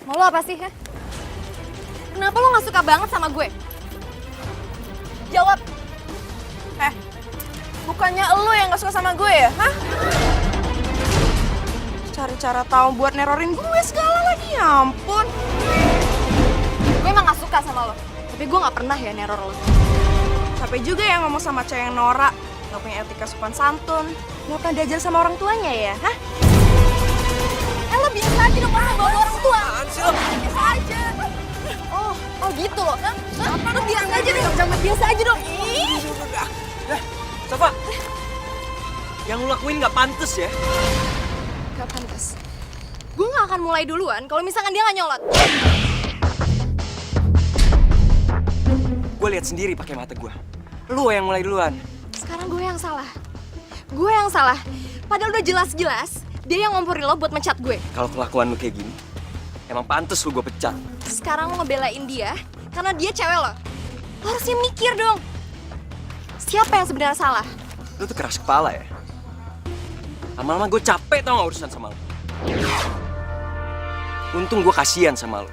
Mau lo apa sih, ha? Kenapa lo gak suka banget sama gue? Jawab. Bukannya lo yang gak suka sama gue ya, hah? Cari cara tahu buat nerorin gue segala lagi, ya ampun. Gue emang gak suka sama lo, tapi gue gak pernah ya neror lo. Capek juga ya ngomong sama cewek yang norak, gak punya etika sopan santun, gak pernah diajar sama orang tuanya ya, hah? Lo biasa aja dong ngomong bawa orang tua. Biasa aja. Oh gitu loh, kan? Lo biasa aja dong, jangan biasa aja dong. Safa, yang lu lakuin gak pantas ya. Gak pantas. Gue gak akan mulai duluan kalau misalkan dia gak nyolot. Gue lihat sendiri pakai mata gue. Lu yang mulai duluan. Sekarang gue yang salah. Gue yang salah. Padahal udah jelas-jelas dia yang ngomporin lo buat mencat gue. Kalau kelakuan lu kayak gini, emang pantas lu gue pecat. Sekarang lo ngebelain dia karena dia cewek lo. Lo harusnya mikir dong. Siapa yang sebenarnya salah? Lu tuh keras kepala ya. Lama-lama gue capek tau gak urusan sama lu. Untung gue kasihan sama lu.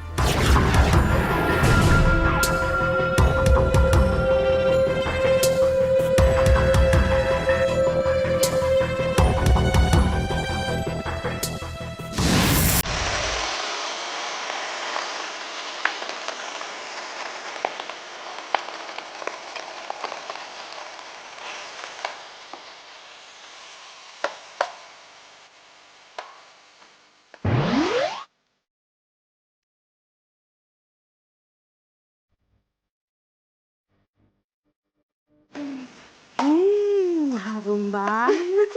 Harum banget.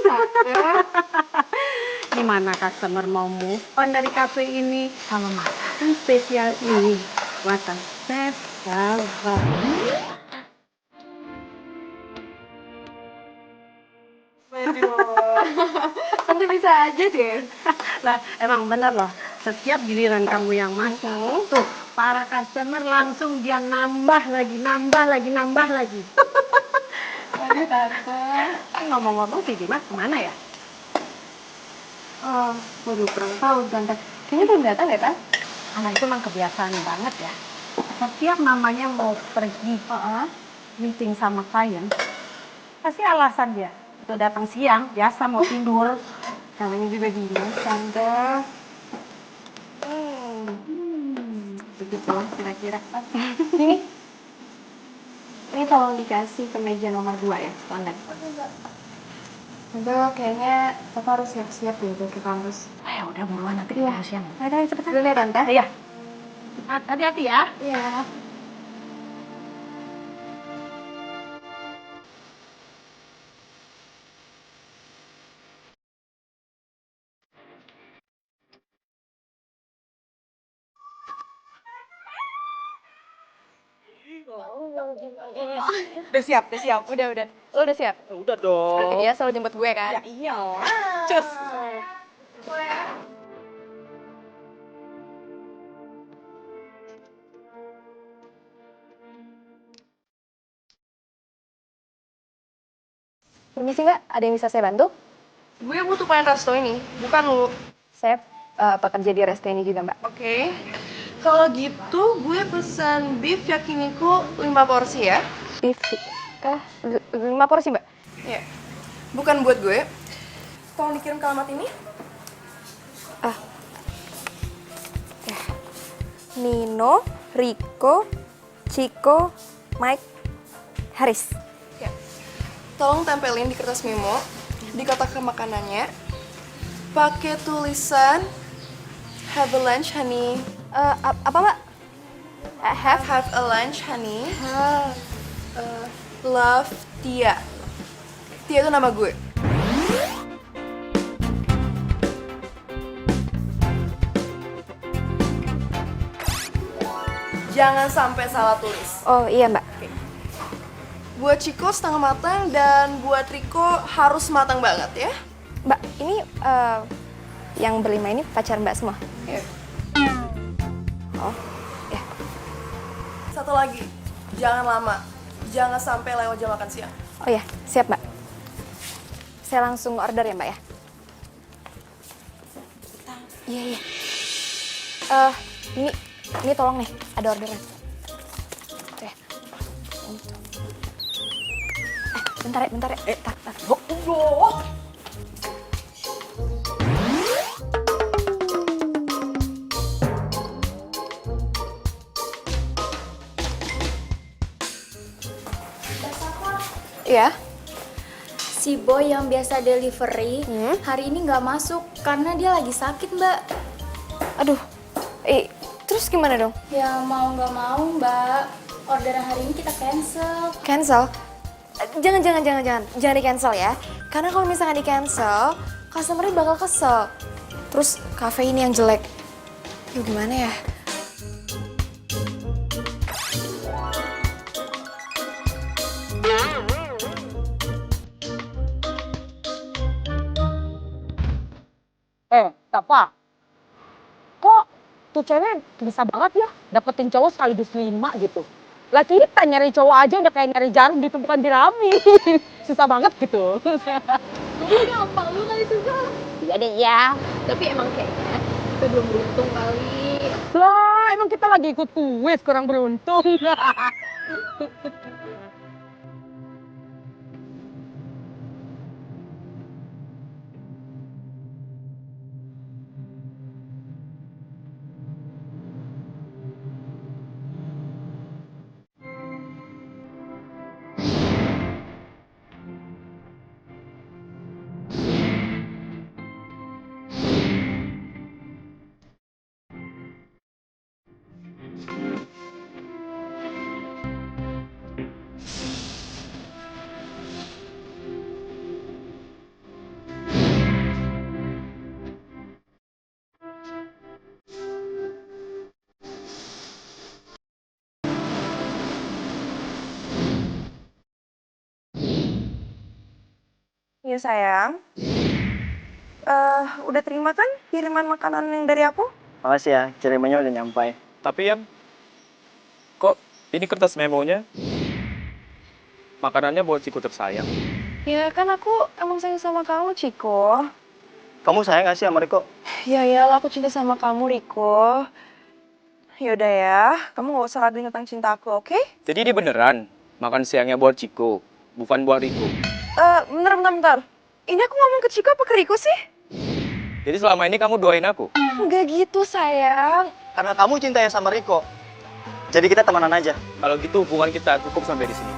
Gimana customer mau move on dari kafe ini sama masakan spesial ini buatan Chef Salva. Tentu bisa aja deh. Lah, emang bener loh. Setiap giliran kamu yang masuk, tuh para customer langsung dia nambah lagi. Aduh, Tante. Ngomong-ngomong, si Dimas kemana ya? Oh, waduh, kurang tahu, Tante. Kayaknya belum datang ya, Tante? Anak itu emang kebiasaan banget ya. Setiap namanya mau pergi meeting sama klien, pasti alasan dia. Untuk datang siang, biasa mau tidur. Namanya juga Dimas, Tante. Begitu kira-kira. Ini tolong dikasih ke meja nomor 2 ya, standar. Enggak, kayaknya Tante harus siap-siap deh buat ke kampus. Ya udah buruan nanti ke kampus siang. Ayo cepetan. Dulu ya Tante. Iya. Hati-hati ya. Iya. Udah siap. Udah. Lo udah siap? Udah dong. Iya, selalu jemput gue kan? Ya iya. Cus. Permisi Mbak, ada yang bisa saya bantu? Gue butuh pengen resto ini, bukan lu. Saya pekerja di resto ini juga Mbak. Oke. Kalau gitu gue pesan beef yakiniku 5 porsi ya. Beef, 5 porsi Mbak? Iya. Bukan buat gue. Tolong dikirim ke alamat ini. Nino, Rico, Chico, Mike, Haris. Ya. Tolong tempelin di kertas memo, di kotak makanannya. Pakai tulisan have a lunch honey. Apa Mbak? Have a lunch honey. Love Tia. Tia itu nama gue. Jangan sampai salah tulis. Oh iya Mbak. Buat Chico setengah matang dan buat Rico harus matang banget ya. Mbak, ini yang berlima ini pacar Mbak semua? Iya. Oh, ya. Satu lagi, jangan lama. Jangan sampai lewat jam makan siang. Oh ya, siap Mbak. Saya langsung order ya Mbak ya? Iya. Ini tolong nih, ada orderan. Oke. Bentar ya. Tar. Oh. Iya. Si boy yang biasa delivery hari ini nggak masuk karena dia lagi sakit, Mbak. Aduh. Terus gimana dong? Ya mau nggak mau, Mbak. Orderan hari ini kita cancel. Cancel? Jangan di cancel ya. Karena kalau misalkan di cancel, customer-nya bakal kesel. Terus cafe ini yang jelek. Yuk gimana ya? Tafa, kok tuh cewek bisa banget ya dapetin cowok sekaligus 5 gitu. Lah kita nyari cowok aja udah kayak nyari jarum ditumpukan di rami. Susah banget gitu. Tapi gampang lu kali susah. Iya deh ya. Tapi emang kayaknya kita belum beruntung kali. Lah emang kita lagi ikut kuis kurang beruntung. Iya sayang. Udah terima kan kiriman makanan yang dari aku? Makasih ya, kirimannya udah nyampai. Tapi Yan, kok ini kertas memonya? Makanannya buat Ciko tersayang. Ya kan aku emang sayang sama kamu, Ciko. Kamu sayang gak sih sama Riko? Ya iyalah aku cinta sama kamu, Riko. Yaudah ya, kamu gak usah raguin tentang cinta aku, oke? Jadi dia beneran makan siangnya buat Ciko, bukan buat Riko. Bentar. Ini aku ngomong ke Ciko apa ke Riko sih? Jadi selama ini kamu doain aku? Enggak gitu, sayang. Karena kamu cintanya sama Riko. Jadi kita temenan aja. Kalau gitu hubungan kita cukup sampai di sini.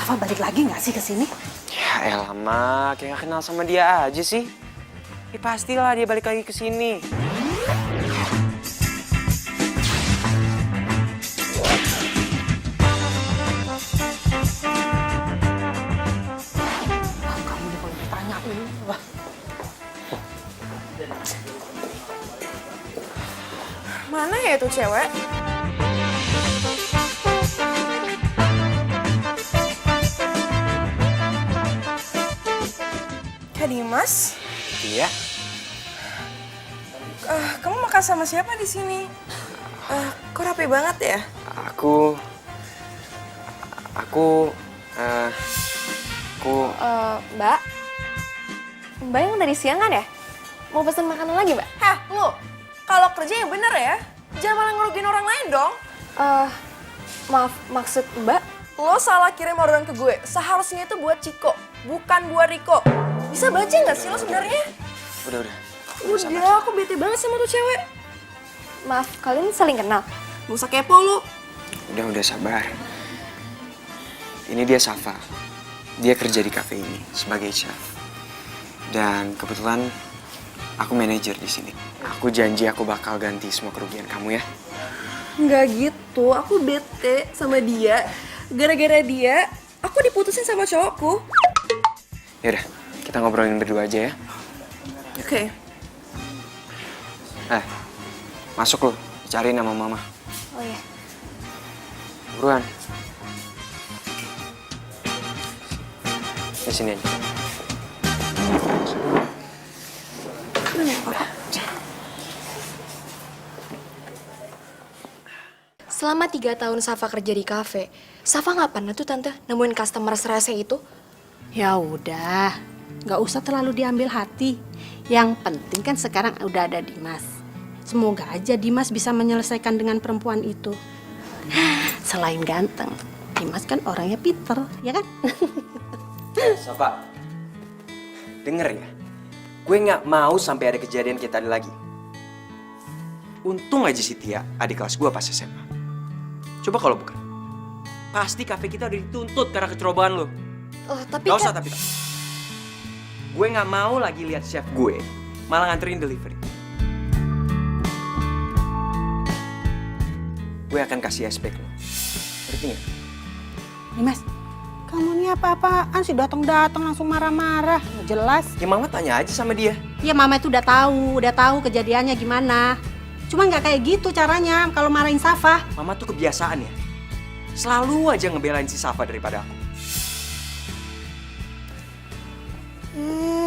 Safa balik lagi nggak sih ke sini? Ya elah, Mak. Kayak gak kenal sama dia aja sih. Ya pastilah dia balik lagi ke sini. Kamu nih kalau ditanyain. Wah. Mana ya tuh cewek? Kak Dimas? Iya. Kamu makan sama siapa di sini? Kok rapi banget ya? Aku... Mbak? Mbak yang dari siang kan ya? Mau pesen makanan lagi, Mbak? Hah, lu? Kalau kerja yang bener ya? Jangan malah ngerugiin orang lain dong. Maaf, maksud Mbak? Lo salah kirim orderan ke gue. Seharusnya itu buat Ciko, bukan buat Riko. Bisa baca nggak sih lo sebenarnya? Udah. Udah, aku bete banget sama tuh cewek. Maaf, kalian saling kenal? Gak usah kepo lu. Udah sabar. Ini dia Safa. Dia kerja di cafe ini sebagai chef. Dan kebetulan aku manajer di sini. Aku janji aku bakal ganti semua kerugian kamu ya. Nggak gitu, aku bete sama dia. Gara-gara dia, aku diputusin sama cowokku. Yaudah, kita ngobrolin berdua aja ya. Oke. Masuk lo, cariin sama mama. Oh iya. Buruan. Di sini aja. Selama 3 tahun Safa kerja di kafe, Safa nggak pernah tuh tante nemuin customer serese itu. Ya udah, nggak usah terlalu diambil hati. Yang penting kan sekarang udah ada Dimas. Semoga aja Dimas bisa menyelesaikan dengan perempuan itu. Selain ganteng, Dimas kan orangnya pinter, ya kan? Safa, denger ya. Gue nggak mau sampai ada kejadian kayak tadi lagi. Untung aja si Tia, adik kelas gue pas SMA. Coba kalau bukan, pasti kafe kita udah dituntut karena kecerobohan lo. Tapi Gak usah kan... tapi. Gue nggak mau lagi lihat chef gue malah nganterin delivery. Gue akan kasih aspek lo. Ngerti nggak? Dimas, kamu ini apa-apaan sih datang-datang langsung marah-marah? Nggak jelas. Ya mama tanya aja sama dia. Ya mama itu udah tahu kejadiannya gimana. Cuma nggak kayak gitu caranya kalau marahin Safa. Mama tuh kebiasaan ya. Selalu aja ngebelain si Safa daripada aku.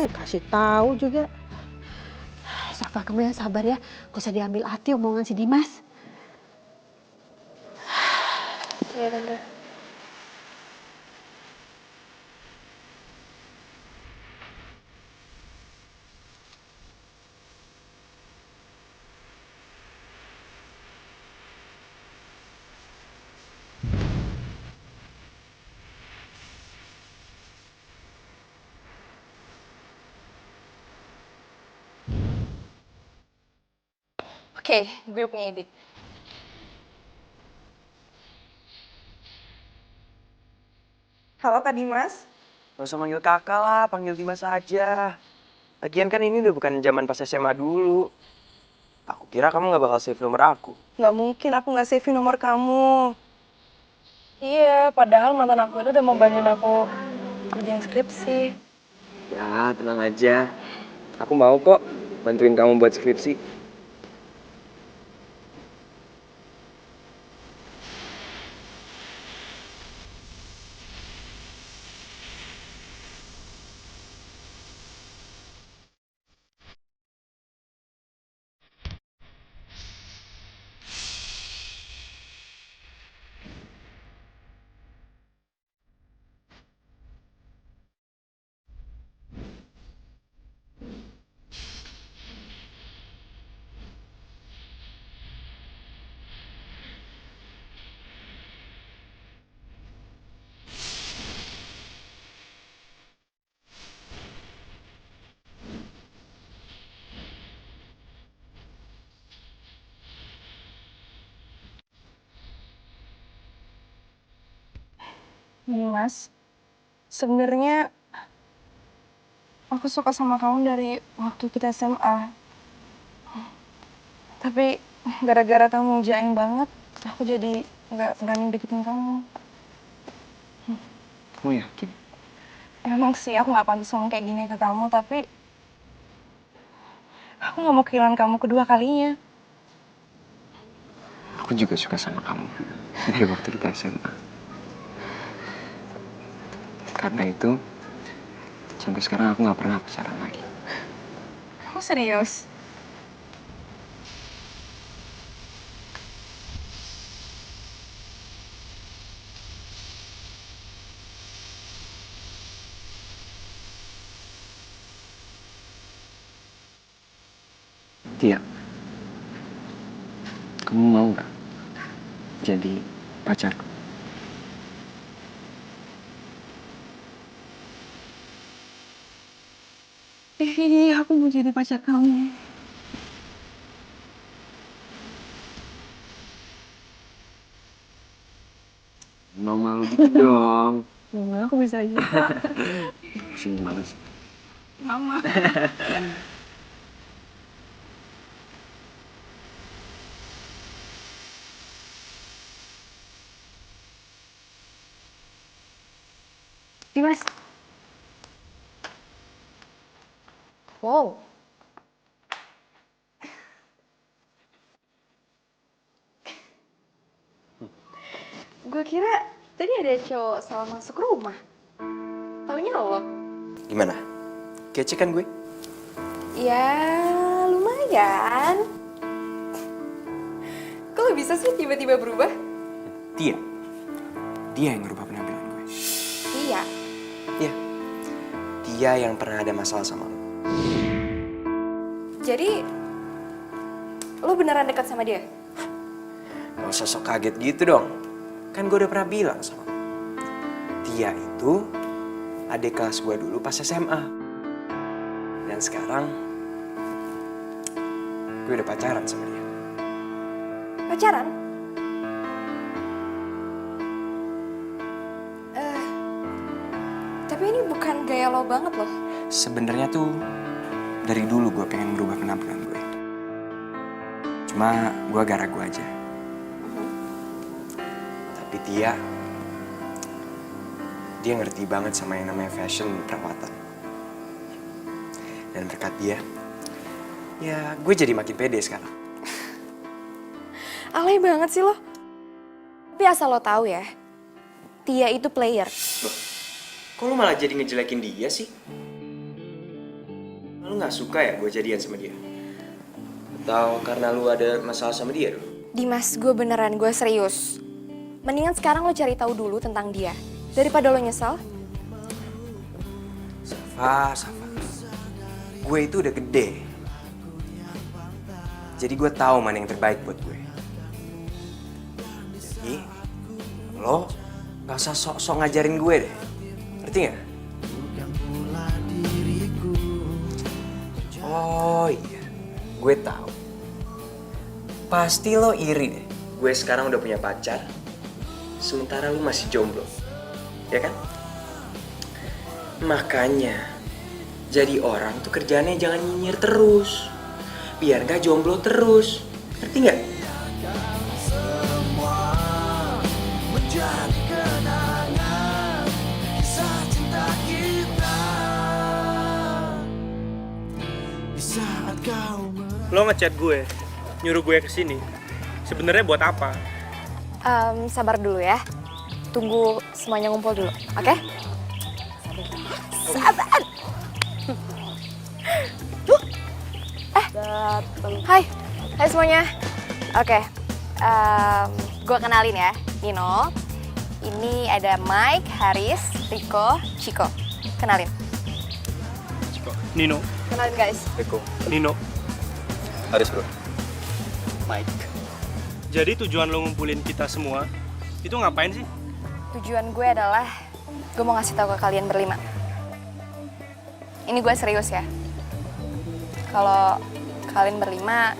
Kasih tahu juga. Safa, kamu yang sabar ya. Gak usah diambil hati omongan si Dimas. Iya tante. Oke, gue punya ide. Halo Kak Dimas. Gak usah manggil kakak lah, panggil Dimas aja. Lagian kan ini udah bukan zaman pas SMA dulu. Aku kira kamu gak bakal save nomor aku. Nggak mungkin aku nggak save nomor kamu. Iya, padahal mantan aku itu udah mau bantuin aku kerjaan skripsi. Ya, tenang aja. Aku mau kok bantuin kamu buat skripsi. Dimas, sebenarnya aku suka sama kamu dari waktu kita SMA. Tapi gara-gara kamu jaeng banget, aku jadi nggak berani deketin kamu. Kamu yakin? Emang sih aku nggak pantas ngomong kayak gini ke kamu, tapi aku nggak mau kehilangan kamu kedua kalinya. Aku juga suka sama kamu dari waktu kita SMA. Karena itu, sampai sekarang aku gak pernah pacaran lagi. Kamu serius? Tia, kamu mau gak jadi pacarku? Iya, aku mau jadi pacar kamu. Mau malu gitu dong. Gimana aku bisa aja. Pusing banget sih. Mama. Dimas. Wow. Gue kira tadi ada cowok salah masuk rumah. Taunya namanya lo. Gimana? Kece kan gue? Ya, lumayan. Kok lo bisa sih tiba-tiba berubah? Dia. Dia yang ngerubah penampilan gue. Iya. Iya. Dia yang pernah ada masalah sama lo. Jadi, lo beneran dekat sama dia? Gak usah sok kaget gitu dong. Kan gue udah pernah bilang sama lo. Dia itu adik kelas gue dulu pas SMA. Dan sekarang gue udah pacaran sama dia. Pacaran? Tapi ini bukan gaya lo banget loh. Sebenarnya tuh dari dulu gue pengen merubah penampilan gue. Cuma gue agak ragu aja. Tapi dia ngerti banget sama yang namanya fashion perawatan. Dan berkat dia, ya gue jadi makin pede sekarang. Alay banget sih lo. Tapi asal lo tahu ya, Tia itu player. Loh, kok lu malah jadi ngejelekin dia sih? Lu gak suka ya gue jadian sama dia? Atau karena lu ada masalah sama dia dulu? Dimas, gue beneran, gue serius. Mendingan sekarang lo cari tahu dulu tentang dia. Daripada lo nyesal. Safa. Gue itu udah gede. Jadi gue tahu mana yang terbaik buat gue. Jadi, lo gak usah sok-sok ngajarin gue deh. Ngerti gak? Oh iya, gue tahu. Pasti lo iri deh. Gue sekarang udah punya pacar, sementara lo masih jomblo. Ya kan? Makanya, jadi orang tuh kerjaannya jangan nyinyir terus. Biar gak jomblo terus. Ngerti gak? Lo ngechat gue, nyuruh gue kesini. Sebenarnya buat apa? Sabar dulu ya. Tunggu semuanya ngumpul dulu, oke? Sabar. Hai semuanya. Oke, gue kenalin ya, Nino. Ini ada Mike, Haris, Rico, Chico. Kenalin. Nino, Kenalin guys. Eko, Nino, Haris bro. Mike. Jadi tujuan lo ngumpulin kita semua, itu ngapain sih? Tujuan gue adalah, gue mau ngasih tahu ke kalian berlima. Ini gue serius ya. Kalau kalian berlima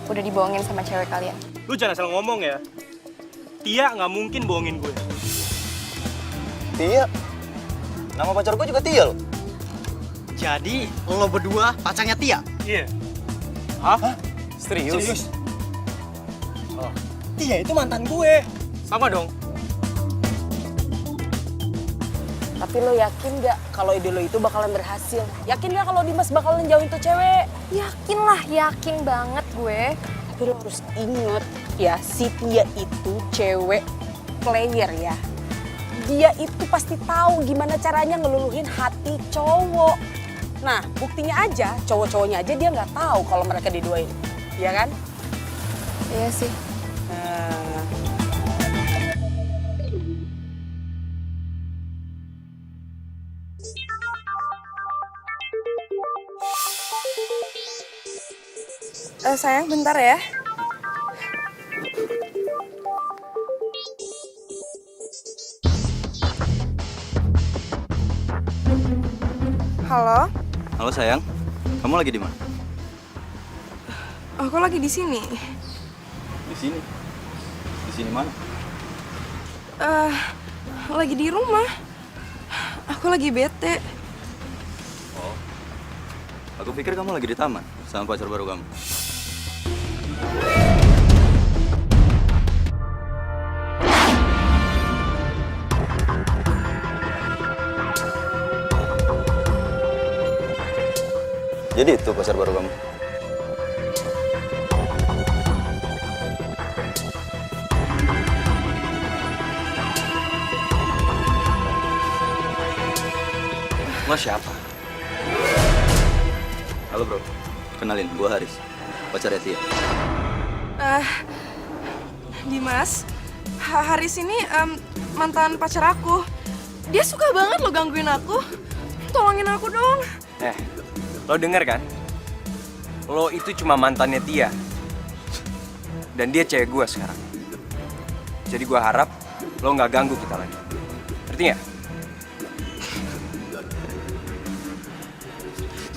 udah dibohongin sama cewek kalian. Lu jangan asal ngomong ya. Tia nggak mungkin bohongin gue. Tia? Nama pacar gue juga Tia loh. Jadi, lo berdua pacarnya Tia? Iya. Hah? Serius? Tia itu mantan gue. Sama dong. Tapi lo yakin gak kalau ide lo itu bakalan berhasil? Yakin gak kalau Dimas bakalan jauhin tuh cewek? Yakin lah, yakin banget gue. Tapi lo harus inget ya, si Tia itu cewek player ya. Dia itu pasti tahu gimana caranya ngeluluhin hati cowok. Nah, buktinya aja, cowok-cowoknya aja dia nggak tahu kalau mereka diduain. Iya kan? Iya sih. Nah. Sayang, bentar ya. Halo, Halo sayang, kamu lagi di mana? aku lagi di sini. Di sini. Di sini mana? Lagi di rumah. Aku lagi bete. Oh. Aku pikir kamu lagi di taman sama pacar baru kamu. Jadi itu pacar baru kamu. Lo siapa? Halo bro, kenalin, gue Haris, pacarnya Tia. Dimas, Haris ini mantan pacar aku. Dia suka banget lo gangguin aku. Tolongin aku dong. Lo denger kan? Lo itu cuma mantannya Tia. Dan dia cewek gue sekarang. Jadi gue harap lo nggak ganggu kita lagi. Ngerti nggak?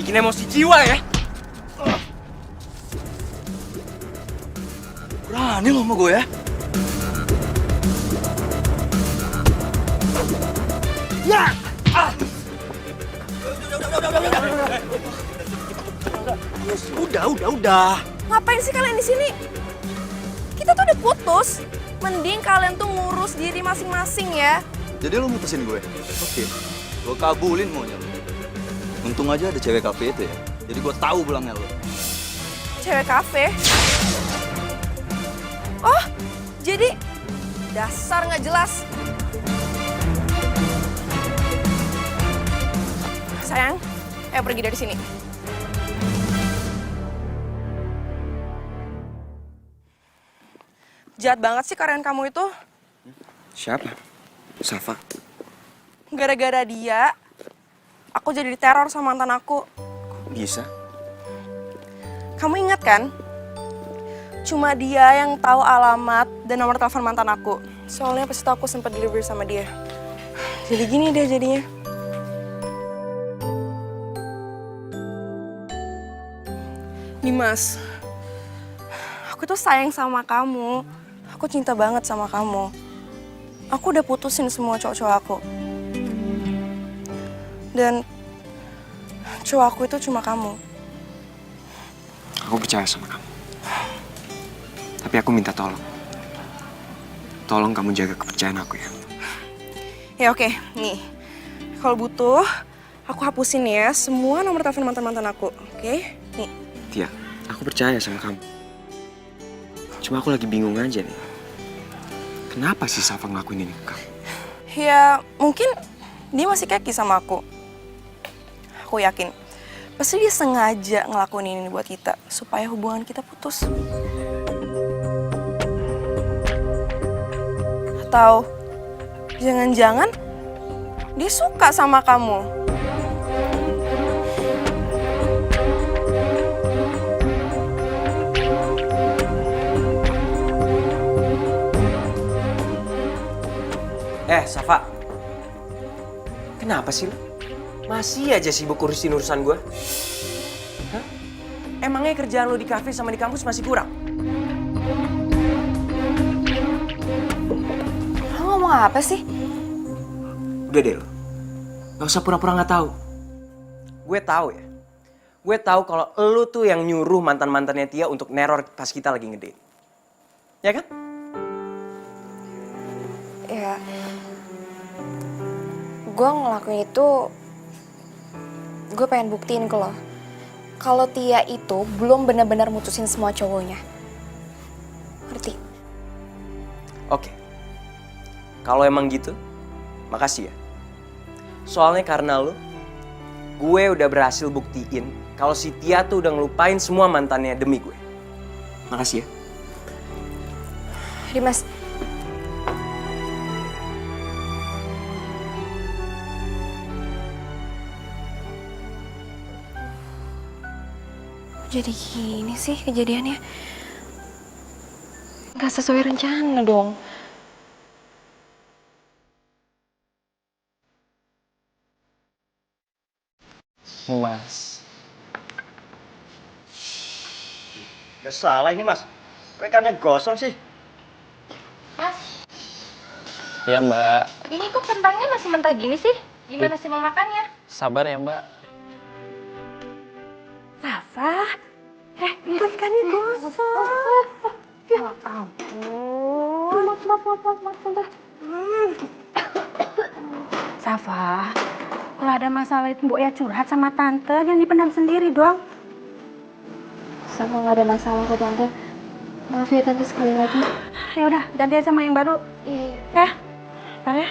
Bikin emosi jiwa ya. Berani lo sama gue ya? Udah. Ngapain sih kalian di sini? Kita tuh udah putus. Mending kalian tuh ngurus diri masing-masing ya. Jadi lo mutusin gue? Oke, gue kabulin maunya lo. Untung aja ada cewek kafe itu ya. Jadi gue tahu belangnya lo. Cewek kafe. Oh, jadi dasar nggak jelas. Sayang, ayo pergi dari sini. Jahat banget sih karyawan kamu itu. Siapa? Safa. Gara-gara dia, aku jadi diteror sama mantan aku. Bisa? Kamu ingat kan? Cuma dia yang tahu alamat dan nomor telepon mantan aku. Soalnya pas itu aku sempat delivery sama dia. Jadi gini deh jadinya. Dimas, aku tuh sayang sama kamu. Aku cinta banget sama kamu. Aku udah putusin semua cowok-cowok aku. Dan cowok aku itu cuma kamu. Aku percaya sama kamu. Tapi aku minta tolong. Tolong kamu jaga kepercayaan aku ya. Ya oke, nih. Kalau butuh, aku hapusin ya semua nomor telepon mantan-mantan aku. Oke? Nih. Tia, aku percaya sama kamu. Cuma aku lagi bingung aja nih. Kenapa sih Safa ngelakuin ini ke kamu? Ya mungkin dia masih keki sama aku. Aku yakin. Pasti dia sengaja ngelakuin ini buat kita. Supaya hubungan kita putus. Atau jangan-jangan dia suka sama kamu. Safa. Kenapa sih lu? Masih aja sibuk urusin urusan gue? Hah? Emangnya kerjaan lu di kafe sama di kampus masih kurang? Lo ngomong apa sih? Udah deh lo. Gak usah pura-pura gak tahu. Gue tahu ya. Gue tahu kalau lu tuh yang nyuruh mantan-mantannya Tia untuk neror pas kita lagi ngedate. Ya kan? Ya, gue ngelakuin itu, gue pengen buktiin ke lo. Kalau Tia itu belum benar-benar mutusin semua cowoknya. Ngerti? Oke. Kalau emang gitu, makasih ya. Soalnya karena lo, gue udah berhasil buktiin kalau si Tia tuh udah ngelupain semua mantannya demi gue. Makasih ya. Dimas. Jadi gini sih kejadiannya. Gak sesuai rencana dong. Mas. Gak salah ini mas. Kok ikannya gosong sih? Mas, Iya mbak. ini kok kentangnya masih mentah gini sih? Gimana sih mau makannya? Sabar ya mbak. Safa, itu ikannya gosong. Ya ampun. Maaf. Safa, kalau ada masalah itu Mbok ya curhat sama tante, jangan dipendam sendiri dong. Sama gak ada masalah kok tante. Maaf ya tante sekali lagi. Ya udah, ganti aja sama yang baru. Iya. Ya, bentar ya.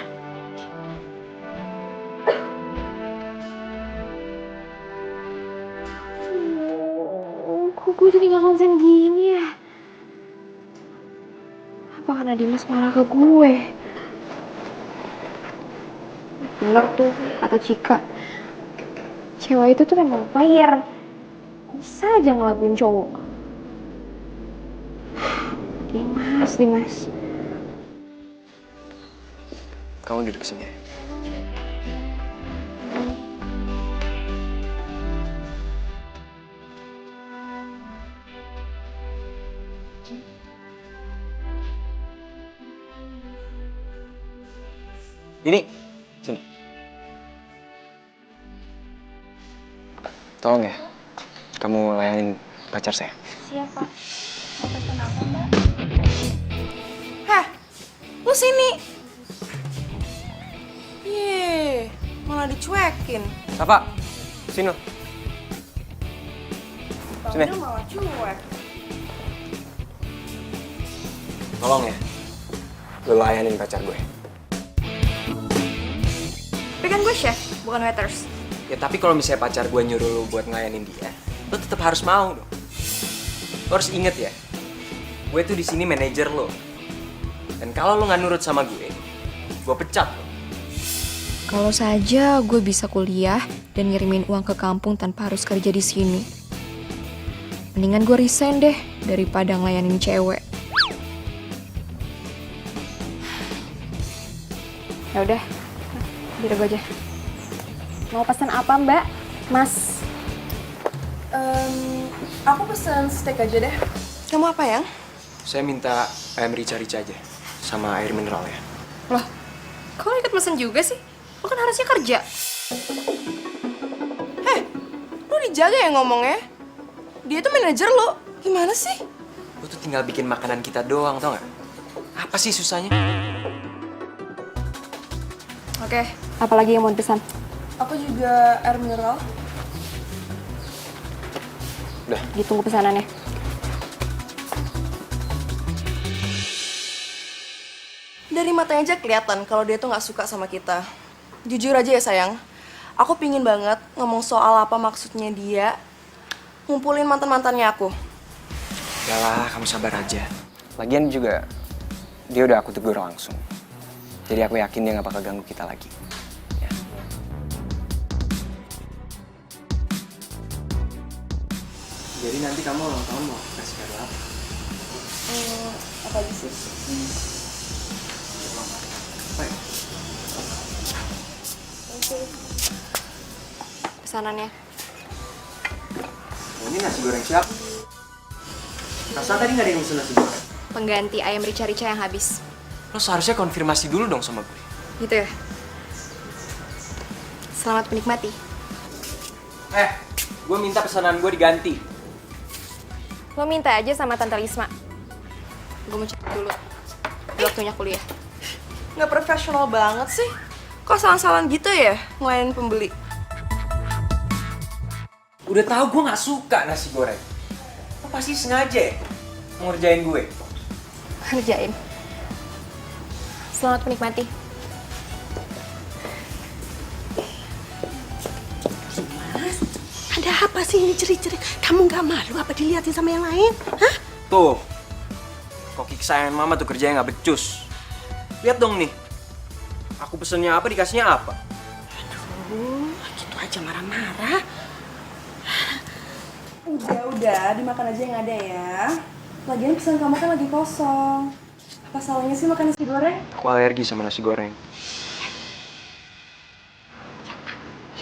gue jadi gak konsen gini ya? Apa karena Dimas marah ke gue? Bener tuh kata Cika. Cewek itu tuh memang player. Bisa aja ngelakuin cowok. Dimas. Kamu duduk sini. Ini, sini. Tolong ya, kamu layanin pacar saya. Siapa? Heh, lu sini. Yeay, malah dicuekin. Safa, sini lo. Sini. Dia malah cuek. Tolong ya, lu layanin pacar gue. Tapi kan gue chef, bukan waiters. Ya tapi kalau misalnya pacar gue nyuruh lu buat ngelayanin dia, lu tetap harus mau dong. Lu harus inget ya, gue tuh di sini manajer lo. Dan kalau lu nggak nurut sama gue pecat lo. Kalau saja gue bisa kuliah dan ngirimin uang ke kampung tanpa harus kerja di sini. Mendingan gue resign deh daripada ngelayanin cewek. Ya udah, biar gue aja. Mau pesan apa Mbak? Mas? Aku pesan steak aja deh. Kamu apa yang? Saya minta ayam rica-rica aja, sama air mineral ya. Loh, kok lo ikut pesen juga sih? Lo kan harusnya kerja. Heh, lo dijaga ya ngomongnya? Dia tuh manajer lo. Gimana sih? Lu tuh tinggal bikin makanan kita doang, tau gak? Apa sih susahnya? Oke, apalagi yang mau dipesan? Aku juga air mineral. Udah. Ditunggu pesanannya. Dari matanya aja kelihatan kalau dia tuh nggak suka sama kita. Jujur aja ya sayang, aku pingin banget ngomong soal apa maksudnya dia ngumpulin mantan-mantannya aku. Udahlah, kamu sabar aja. Lagian juga, dia udah aku tegur langsung. Jadi aku yakin dia gak bakal ganggu kita lagi. Ya. Jadi nanti kamu ulang tahun mau kasih kado apa? Apa aja sih? Apa ya? Pesanannya. Oh, ini nasi goreng siapa? Rasa tadi gak ada yang pesen nasi goreng? Pengganti ayam rica-rica yang habis. Lo seharusnya konfirmasi dulu dong sama gue. Gitu ya? Selamat menikmati. Gue minta pesanan gue diganti. Lo minta aja sama Tante Lisma. Gue mau cek dulu. Waktunya kuliah. Nggak profesional banget sih. Kok salah-salah gitu ya ngelayanin pembeli? Udah tahu gue gak suka nasi goreng. Lo pasti sengaja ya mau ngerjain gue. Kerjain. Selamat menikmati. Mas, ada apa sih ini cerit-cerit? Kamu nggak malu apa dilihatin sama yang lain? Hah? Tuh, koki kesayangan mama tuh kerjanya nggak becus. Lihat dong nih, aku pesennya apa dikasihnya apa. Aduh, gitu aja marah-marah. Udah, dimakan aja yang ada ya. Lagian pesan kamu kan lagi kosong. Apa salahnya sih makan nasi goreng? Aku alergi sama nasi goreng.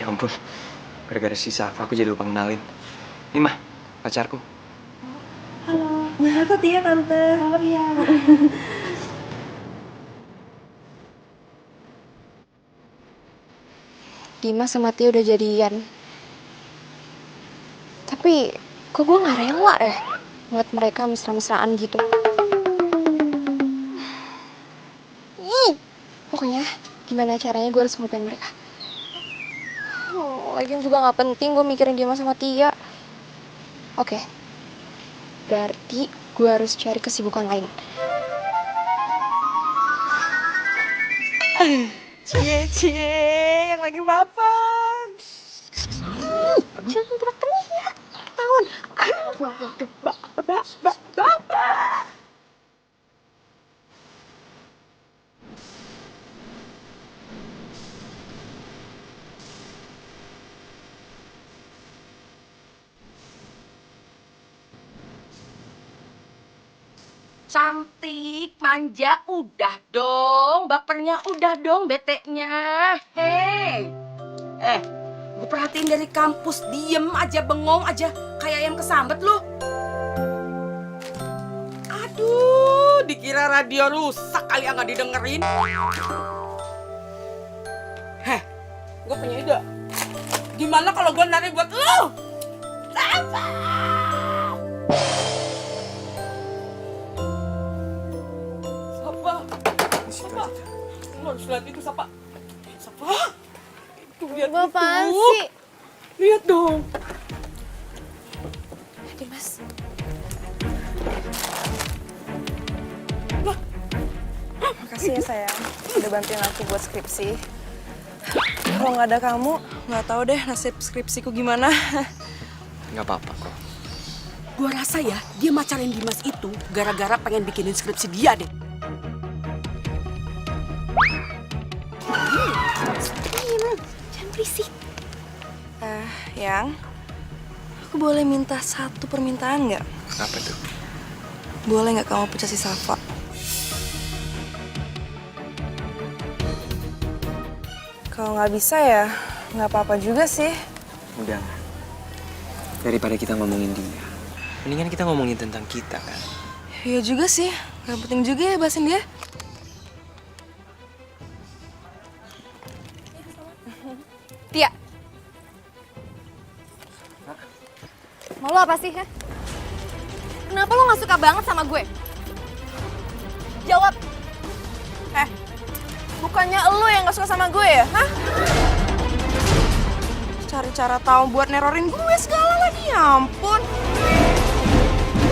Ya ampun, gara-gara si Safa aku jadi lupa kenalin. Ini mah, pacarku. Halo. Aku Tia, Tante. Halo, iya. Dimas sama Tia udah jadian. Tapi, kok gue gak rela ya ngeliat mereka mesra-mesraan gitu. Pokoknya, gimana caranya gue harus ngelupain mereka. Lagian juga gak penting gue mikirin Dimas sama Tia. Oke. Berarti gue harus cari kesibukan lain. Cie, yang lagi mapan. Jangan teriak-teriak. Tahun, Cantik, manja, udah dong. Bapernya udah dong, beteknya. Hei. Gue perhatiin dari kampus, diem aja, bengong aja. Kayak ayam kesambet lu. Aduh, dikira radio rusak kali ya nggak didengerin. Gue punya ide. Gimana kalau gue nari buat lu? Safa! Sapa, lu harus lihat itu, Sapa. Sapa, itu lihat Apaan itu. sih? Lihat dong. Dimas. Makasih ya sayang, udah bantuin aku buat skripsi. Kalau nggak ada kamu, nggak tahu deh nasib skripsiku gimana. Nggak apa-apa kok. Gua rasa ya, dia macarin Dimas itu gara-gara pengen bikinin skripsi dia deh. Jangan berisik. Yang, aku boleh minta satu permintaan nggak? Apa tuh? Boleh nggak kamu pecat si Safa? Kalau nggak bisa ya, nggak apa-apa juga sih. Udah. Daripada kita ngomongin dia, mendingan kita ngomongin tentang kita kan. Iya juga sih, nggak penting juga ya bahasin dia. Tia. Mau lo apa sih, ha? Kenapa lo gak suka banget sama gue? Jawab. Bukannya lo yang gak suka sama gue ya, hah? Cari cara tahu buat nerorin gue segala lagi, ya ampun.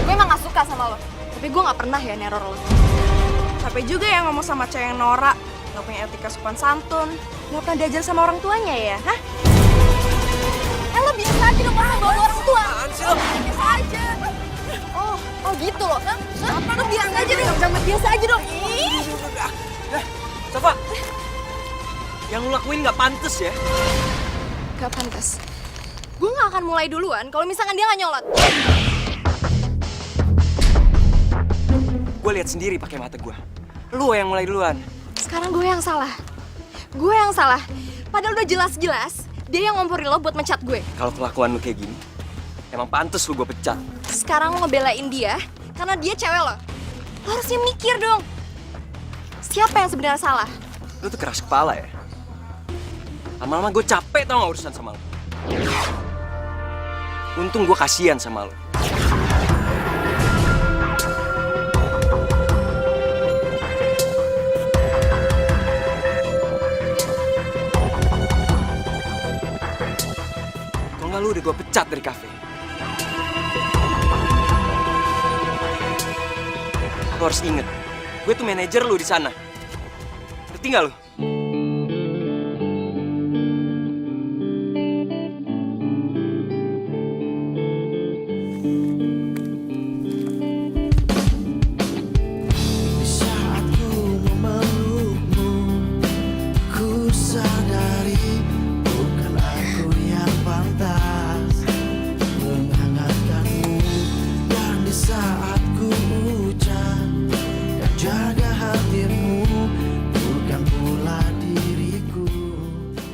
Gue emang gak suka sama lo, tapi gue gak pernah ya neror lo. Capek juga ya ngomong sama cewek yang norak, gak punya etika sopan santun, gak pernah diajar sama orang tuanya ya, hah? Lo biasa aja dong ngomong bawa orang tua. Biasa aja. Oh gitu loh, hah? Lo biasa aja dong, jangan biasa aja dong. Ih. Safa, yang lu lakuin nggak pantas ya? Gak pantas. Gue gak akan mulai duluan kalau misalkan dia gak nyolot. Gue lihat sendiri pakai mata gue. Lu yang mulai duluan. Sekarang gue yang salah. Gue yang salah. Padahal udah jelas-jelas dia yang ngomporin lo buat mencat gue. Kalau kelakuan lu kayak gini, emang pantas lu gue pecat. Sekarang lo ngebelain dia karena dia cewek lo. Lo harusnya mikir dong. Siapa yang sebenarnya salah? Lu tuh keras kepala ya? Lama-lama gue capek tau gak urusan sama lu. Untung gue kasihan sama lu. Kalau nggak lu udah gue pecat dari kafe. Lu harus inget, gue tuh manajer lu di sana. Ngerti nggak lu?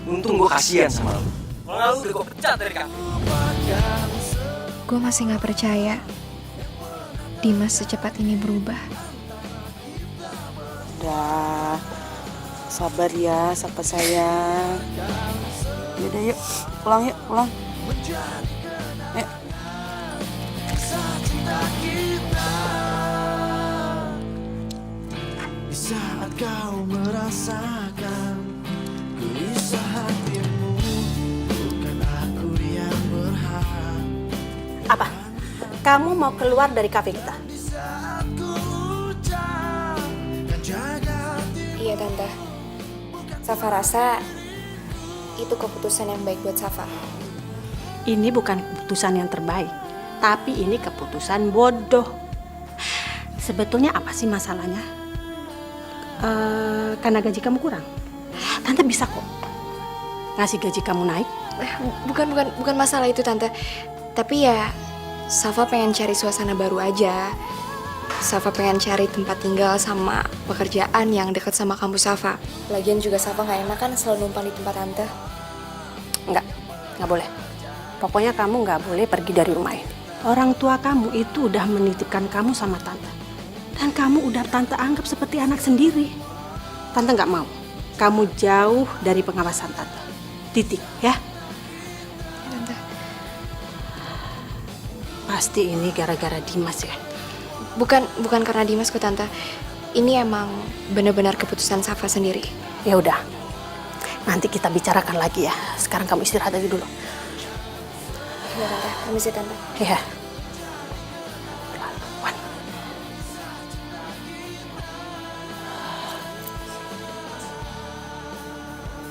Untung gue kasihan sama lu. Kalau nggak lu udah gue pecat dari kafe. Gue masih gak percaya Dimas secepat ini berubah. Udah, sabar ya, Safa sayang. Yaudah yuk, pulang yuk, pulang. Yuk. Di saat kau merasakan gelisah hatimu, bukan aku yang berhak. Apa? Kamu mau keluar dari kafe kita? Iya Tante. Safa rasa itu keputusan yang baik buat Safa. Ini bukan keputusan yang terbaik. Tapi ini keputusan bodoh. Sebetulnya apa sih masalahnya? Karena gaji kamu kurang. Tante bisa kok ngasih gaji kamu naik. Bukan masalah itu Tante. Tapi ya Safa pengen cari suasana baru aja. Safa pengen cari tempat tinggal sama pekerjaan yang dekat sama kampus Safa. Lagian juga Safa nggak enak kan selalu numpang di tempat Tante. Nggak boleh. Pokoknya kamu nggak boleh pergi dari rumah ini. Orang tua kamu itu udah menitipkan kamu sama Tante. Dan kamu udah Tante anggap seperti anak sendiri. Tante nggak mau kamu jauh dari pengawasan Tante. Titik, ya? Tante. Pasti ini gara-gara Dimas ya? Bukan karena Dimas kok Tante. Ini emang benar-benar keputusan Safa sendiri. Ya udah. Nanti kita bicarakan lagi ya. Sekarang kamu istirahat aja dulu. Ya Tante, permisi Tante. Ya.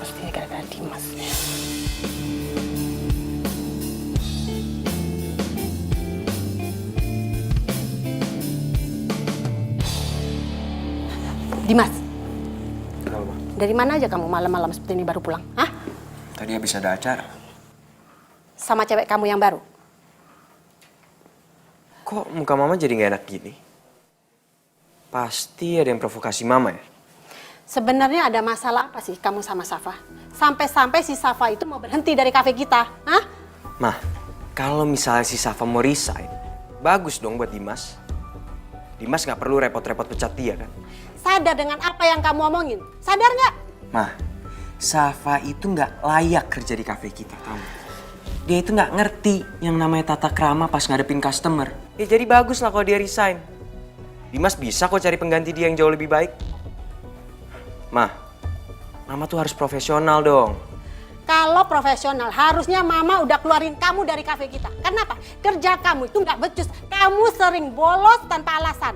Pasti ini gara-gara Dimas. Dimas, Kenapa? dari mana aja kamu malam-malam seperti ini baru pulang? Hah? Tadi habis ada acara. Sama cewek kamu yang baru? Kok muka mama jadi nggak enak gini? Pasti ada yang provokasi mama ya? Sebenarnya ada masalah apa sih kamu sama Safa? Sampai-sampai si Safa itu mau berhenti dari kafe kita, hah? Mah, kalau misalnya si Safa mau resign, bagus dong buat Dimas. Dimas nggak perlu repot-repot pecat dia kan? Sadar dengan apa yang kamu omongin? Sadar nggak? Mah, Safa itu nggak layak kerja di kafe kita, tahu? Dia itu nggak ngerti yang namanya tata krama pas ngadepin customer. Ya jadi bagus lah kalau dia resign. Dimas bisa kok cari pengganti dia yang jauh lebih baik. Mah, mama tuh harus profesional dong. Kalau profesional, harusnya mama udah keluarin kamu dari kafe kita. Kenapa? Kerja kamu itu nggak becus. Kamu sering bolos tanpa alasan.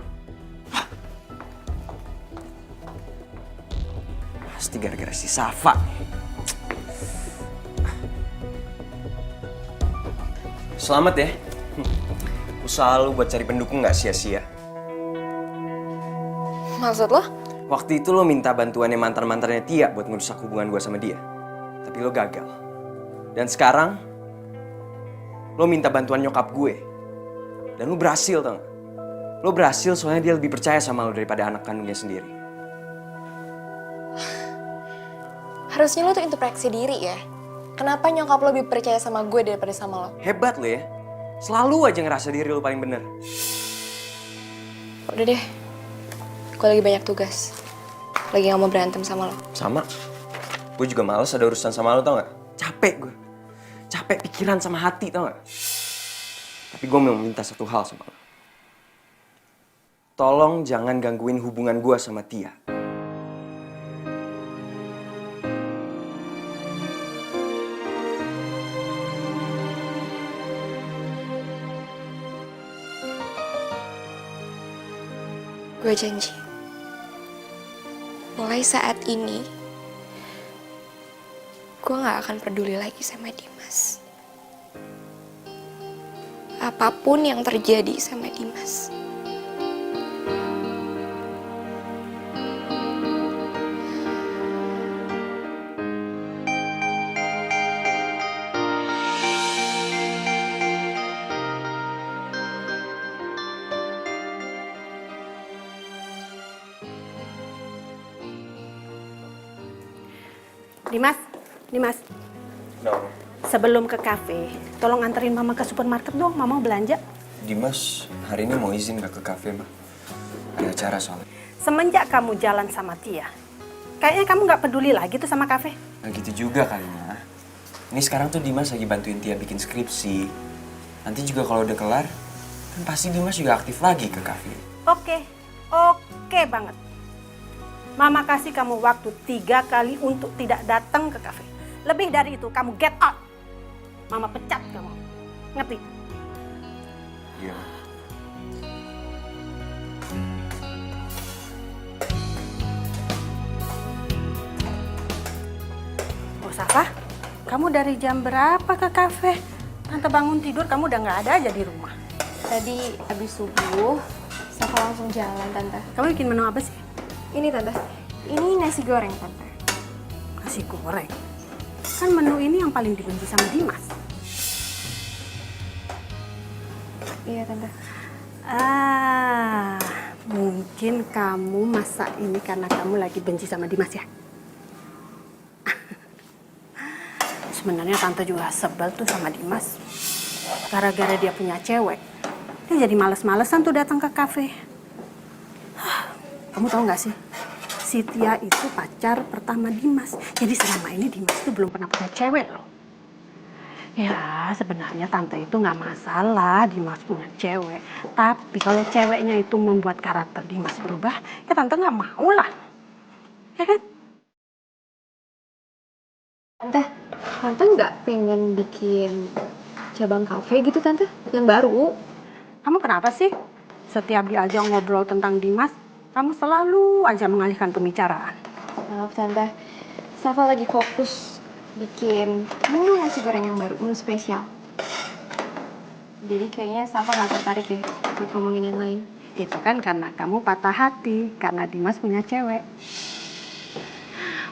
Pasti gara-gara si Safa. Selamat ya. Usaha lu buat cari pendukung nggak sia-sia. Maksud lo? Waktu itu lo minta bantuannya mantan-mantannya Tia buat ngerusak hubungan gue sama dia. Tapi lo gagal. Dan sekarang, lo minta bantuan nyokap gue. Dan lo berhasil tau gak? Lo berhasil soalnya dia lebih percaya sama lo daripada anak kandungnya sendiri. Harusnya lo tuh introspeksi diri ya. Kenapa nyokap lo lebih percaya sama gue daripada sama lo? Hebat lo ya. Selalu aja ngerasa diri lo paling bener. Udah deh, gue lagi banyak tugas. Lagi gak mau berantem sama lo. Sama. Gue juga males ada urusan sama lo tau gak? Capek gue. Capek pikiran sama hati tau gak? Tapi gue mau minta satu hal sama lo. Tolong jangan gangguin hubungan gue sama Tia. Gue janji. Mulai saat ini, gue gak akan peduli lagi sama Dimas. Apapun yang terjadi sama Dimas. Dimas, No. sebelum ke kafe, tolong anterin mama ke supermarket dong, mama mau belanja. Dimas hari ini mau izin gak ke kafe, Mbak? Ada acara soalnya. Semenjak kamu jalan sama Tia, kayaknya kamu nggak peduli lagi tuh sama kafe. Nah gitu juga kali, Ma. Ini sekarang tuh Dimas lagi bantuin Tia bikin skripsi. Nanti juga kalau udah kelar, kan pasti Dimas juga aktif lagi ke kafe. Oke banget. Mama kasih kamu waktu 3 kali untuk tidak datang ke kafe. Lebih dari itu, kamu get out. Mama pecat kamu. Ngerti? Iya, Ma. Oh, Safa, kamu dari jam berapa ke kafe? Tante bangun tidur, kamu udah nggak ada aja di rumah. Tadi habis subuh, Safa langsung jalan, Tante. Kamu bikin menu apa sih? Ini, Tante. Ini nasi goreng, Tante. Nasi goreng. Kan menu ini yang paling dibenci sama Dimas. Iya, Tante. Mungkin kamu masak ini karena kamu lagi benci sama Dimas ya? Sebenarnya Tante juga sebel tuh sama Dimas. Gara-gara dia punya cewek, dia jadi males-malesan tuh datang ke kafe. Kamu tahu nggak sih? Si Tia itu pacar pertama Dimas. Jadi selama ini Dimas tuh belum pernah punya cewek loh. Ya sebenarnya Tante itu nggak masalah Dimas punya cewek. Tapi kalau ceweknya itu membuat karakter Dimas berubah, ya Tante nggak mau lah. Ya kan? Tante nggak pengen bikin cabang kafe gitu, Tante? Yang baru? Kamu kenapa sih? Setiap diajak ngobrol tentang Dimas, kamu selalu aja mengalihkan pembicaraan. Maaf, Tante. Safa lagi fokus bikin menu nasi goreng yang baru, menu spesial. Jadi kayaknya Safa nggak tertarik deh buat ngomongin yang lain. Itu kan karena kamu patah hati, karena Dimas punya cewek.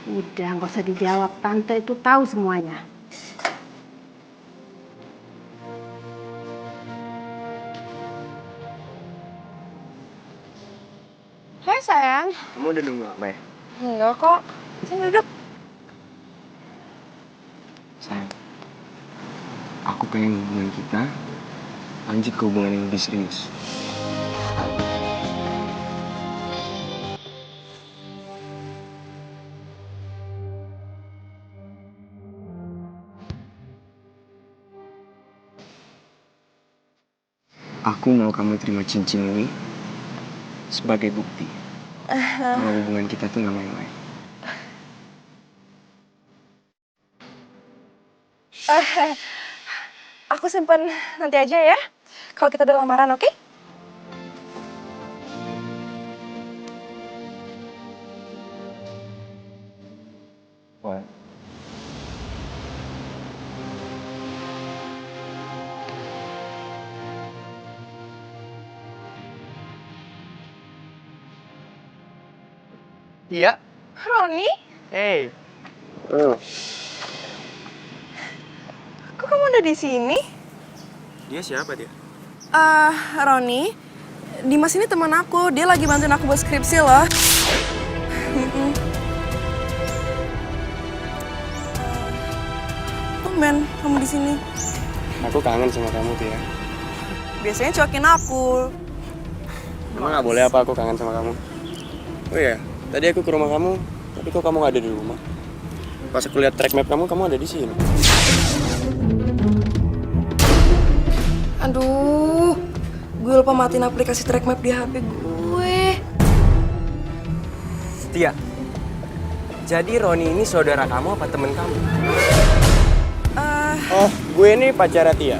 Udah, nggak usah dijawab. Tante itu tahu semuanya. Hai, sayang. Kamu udah nunggu apa ya? Enggak kok. Sini duduk. Sayang, aku pengen hubungan kita lanjut ke hubungan yang lebih serius. Aku mau kamu terima cincin ini sebagai bukti bahwa hubungan kita tuh gak main-main. Aku simpen nanti aja ya. Kalau kita udah lamaran, oke? What? Iya. Roni, Hey. kok kamu udah di sini? Dia siapa dia? Roni, Dimas ini teman aku. Dia lagi bantuin aku buat skripsi loh. Tumben kamu di sini. Aku kangen sama kamu, Tia. Biasanya cuekin aku. Emang gak boleh apa aku kangen sama kamu? Oh iya, tadi aku ke rumah kamu, tapi kok kamu gak ada di rumah? Pas aku lihat track map kamu ada di sini. Aduh, gue lupa matiin aplikasi track map di HP gue. Tia, jadi Roni ini saudara kamu apa temen kamu? Oh, gue ini pacarnya Tia.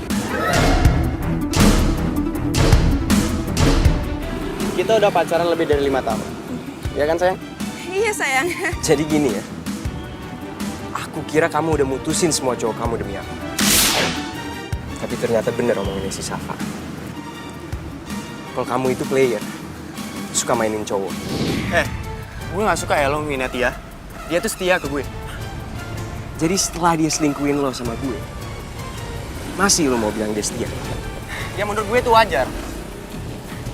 Kita udah pacaran lebih dari 5 tahun. Ya kan, sayang? Iya, sayang. Jadi gini ya, aku kira kamu udah mutusin semua cowok kamu demi aku. Tapi ternyata bener omongannya si Safa. Kalau kamu itu player, suka mainin cowok. Gue gak suka ya lo ngina Tia. Dia tuh setia ke gue. Jadi setelah dia selingkuhin lo sama gue, masih lo mau bilang dia setia? Ya menurut gue itu wajar.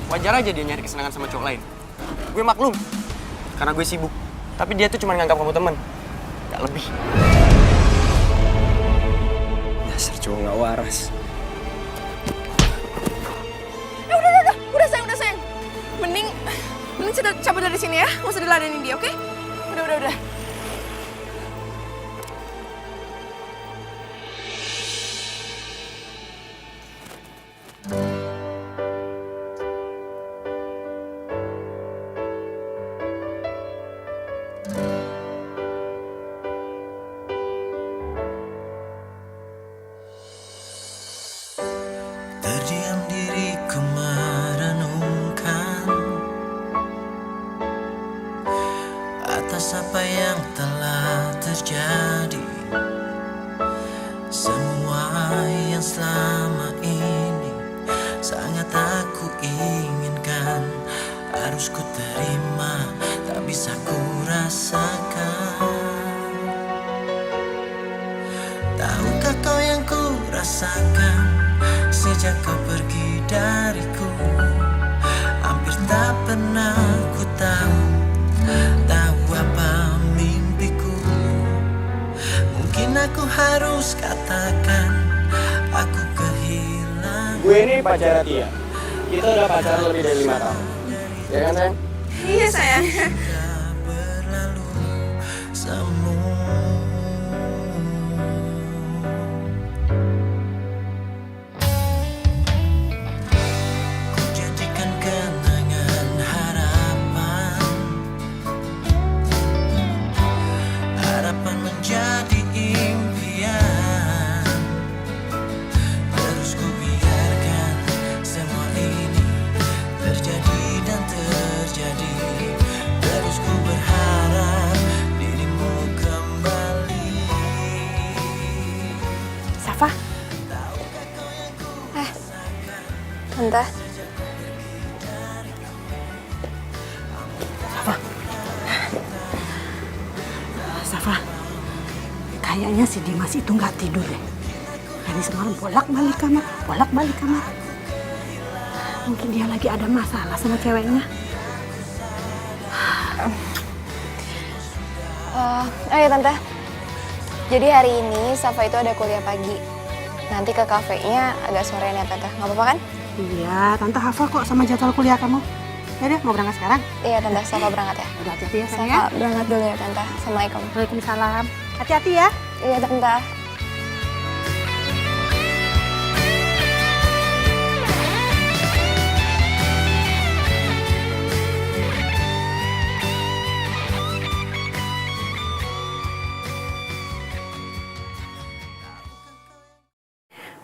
Wajar aja dia nyari kesenangan sama cowok lain. Gue maklum, karena gue sibuk. Tapi dia tuh cuma nganggap kamu teman, gak lebih. Dasar cowok gak waras. Udah sayang. Mending kita cabut dari sini ya. Nggak usah diladenin dia, oke? Udah. harus ku terima, tak bisa ku rasakan. Tahukah kau yang ku rasakan sejak kau pergi dariku? Hampir tak pernah ku tahu apa mimpiku. Mungkin aku harus katakan aku kehilangan. Gue ini pacar Tia. Kita udah pacaran lebih dari 5 tahun. Ya kan, sayang? Iya sayang. Berlalu semua. Ku jadikan kenangan harapan, harapan menjadi impian. Terus ku biarkan semua ini terjadi dan terjadi. Terus ku berharap dirimu kembali. Safa. Tante. Safa, kayaknya si Dimas itu nggak tidur deh. Dari semalam bolak-balik kamar. Mungkin dia lagi ada masalah sama ceweknya. Oh ya Tante. Jadi hari ini Safa itu ada kuliah pagi. Nanti ke kafenya agak sorean ya Tante. Nggak apa-apa kan? Iya, Tante hafal kok sama jadwal kuliah kamu. Ya deh, mau berangkat sekarang? Iya Tante, Safa berangkat ya. Udah hati-hati ya sayang. Safa berangkat dulu ya Tante. Assalamualaikum. Waalaikumsalam. Hati-hati ya. Iya Tante.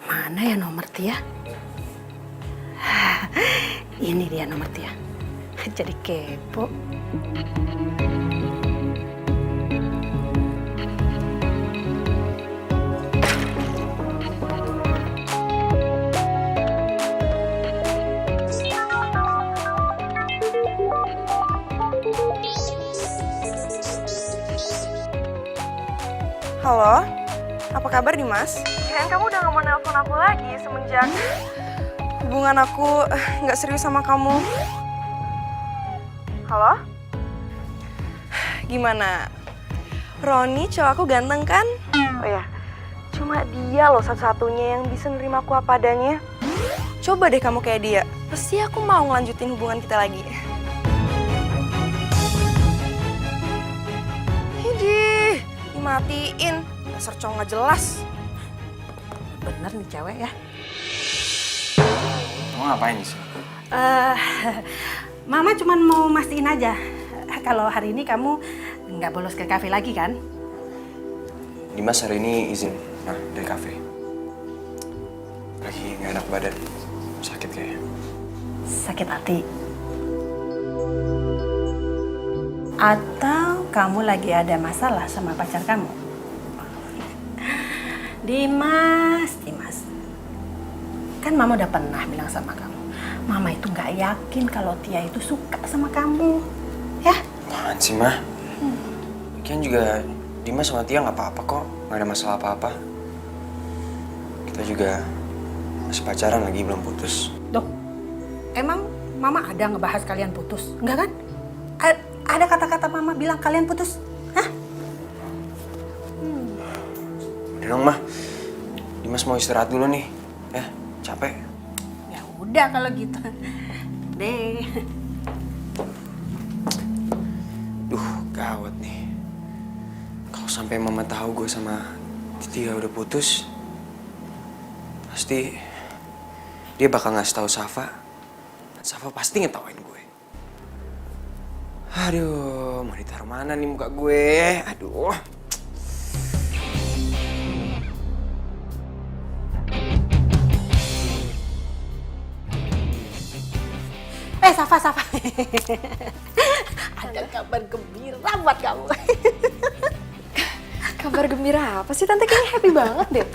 Mana ya nomor Tia? Ini dia nomor Tia. Jadi kepo. Halo, apa kabar Dimas? Kirain kamu udah gak mau nelpon aku lagi semenjak hubungan aku gak serius sama kamu. Halo? Gimana? Roni cowok aku ganteng kan? Oh ya, cuma dia loh satu-satunya yang bisa nerima aku apa adanya. Coba deh kamu kayak dia, pasti aku mau ngelanjutin hubungan kita lagi. Hidih, dimatiin. Dasar cowok gak jelas. Bener nih cewek ya. Mau ngapain sih? Mama cuma mau mastiin aja kalau hari ini kamu nggak bolos ke kafe lagi kan? Dimas hari ini izin dari kafe. Lagi nggak enak badan, sakit kayaknya. Sakit hati. Atau kamu lagi ada masalah sama pacar kamu? Dimas. Kan Mama udah pernah bilang sama kamu, Mama itu nggak yakin kalau Tia itu suka sama kamu, ya? Apaan sih, Mah? Lagian juga Dimas sama Tia nggak apa-apa kok, nggak ada masalah apa-apa. Kita juga masih pacaran lagi, belum putus. Duh, emang Mama ada ngebahas kalian putus? Enggak kan? Ada kata-kata Mama bilang kalian putus? Hah? Udah dong, Mah. Dimas mau istirahat dulu nih. Ya, capek. Ya udah kalau gitu. Deh. Duh, gawat nih. Kalau sampai Mama tahu gue sama Tia udah putus, pasti dia bakal ngasih tahu Safa. Dan Safa pasti ngetawain gue. Aduh, mau ditaruh mana nih muka gue? Aduh. Safa. Ada kabar gembira buat kamu. Kabar gembira apa sih Tante? Kayaknya happy banget deh.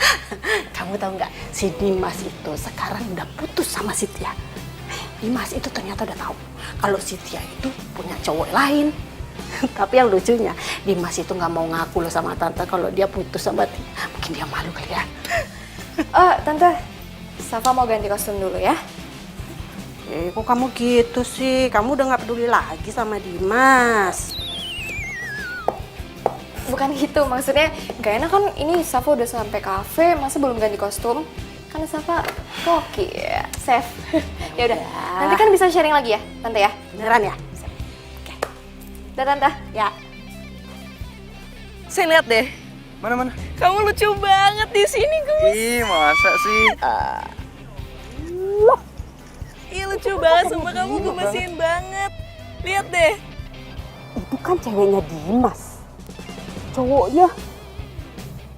Kamu tahu nggak, si Dimas itu sekarang udah putus sama si Tia. Dimas itu ternyata udah tahu kalau si Tia itu punya cowok lain. Tapi yang lucunya, Dimas itu nggak mau ngaku loh sama tante kalau dia putus sama Tia. Mungkin dia malu kali ya. Tante, Safa mau ganti kostum dulu ya. Kok kamu gitu sih? Kamu udah nggak peduli lagi sama Dimas. Bukan gitu, maksudnya gak enak kan ini Safa udah sampai kafe, masa belum ganti kostum? Kan Safa koki ya, chef. Ya udah, nanti kan bisa sharing lagi ya, Tante ya? Beneran ya? Oke. Udah Tante? Ya. Saya lihat deh. Mana? Kamu lucu banget di sini, Gus. Ih, masa sih? Iya lucu banget, sumpah kamu gemesin banget. Lihat deh. Itu kan ceweknya Dimas. Cowoknya,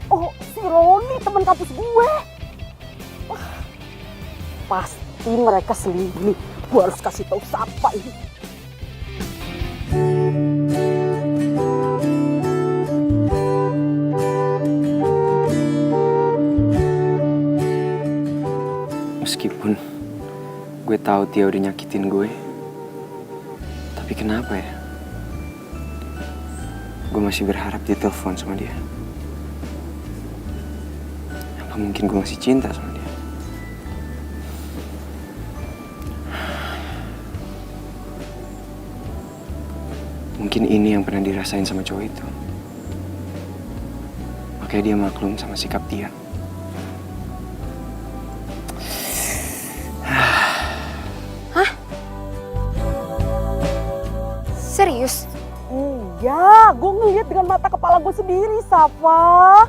oh si Roni teman kampus gue. Wah, pasti mereka selingkuh. Gue harus kasih tahu siapa ini. Meskipun gue tahu Tia udah nyakitin gue, tapi kenapa ya? Gue masih berharap ditelepon sama dia. Apa mungkin gue masih cinta sama dia? Mungkin ini yang pernah dirasain sama cowok itu. Makanya dia maklum sama sikap dia. Serius? Iya, gue ngeliat dengan mata kepala gue sendiri, Safa.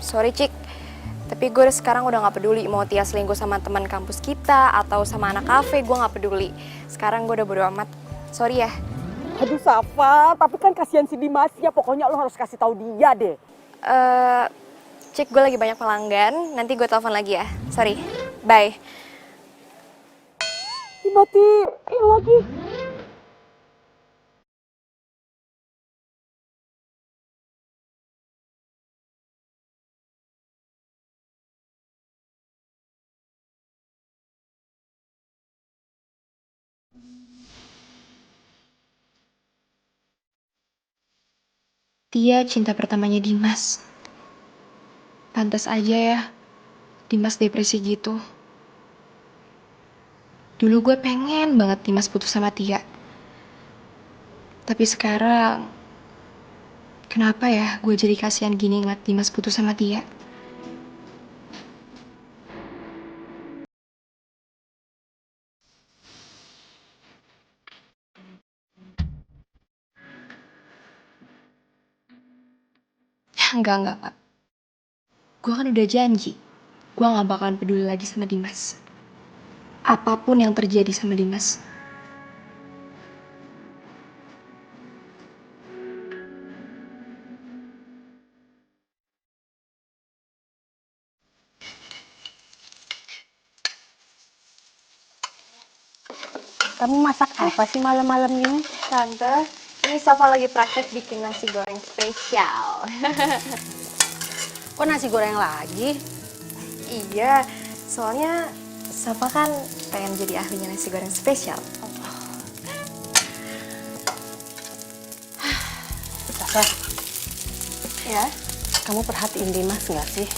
Sorry Cik, tapi gue sekarang udah gak peduli mau Tia selingkuh sama teman kampus kita atau sama anak kafe, gue gak peduli. Sekarang gue udah bodo amat. Sorry ya. Aduh Safa, tapi kan kasihan si Dimas ya. Pokoknya lo harus kasih tahu dia deh. Cik, gue lagi banyak pelanggan. Nanti gue telepon lagi ya. Sorry. Bye. Dimatiin lagi. Tia cinta pertamanya Dimas. Pantas aja ya, Dimas depresi gitu. Dulu gue pengen banget Dimas putus sama Tia. Tapi sekarang, kenapa ya gue jadi kasihan gini ngeliat Dimas putus sama Tia? Enggak. Gue kan udah janji, gue gak bakalan peduli lagi sama Dimas. Apapun yang terjadi sama Dimas. Kamu masak apa sih malam-malam ini? Tante, ini Safa lagi praktek bikin nasi goreng spesial. Kok nasi goreng lagi? Iya, soalnya Safa kan pengen jadi ahlinya nasi goreng spesial. Safa, Ya? kamu perhatiin Dimas nggak sih?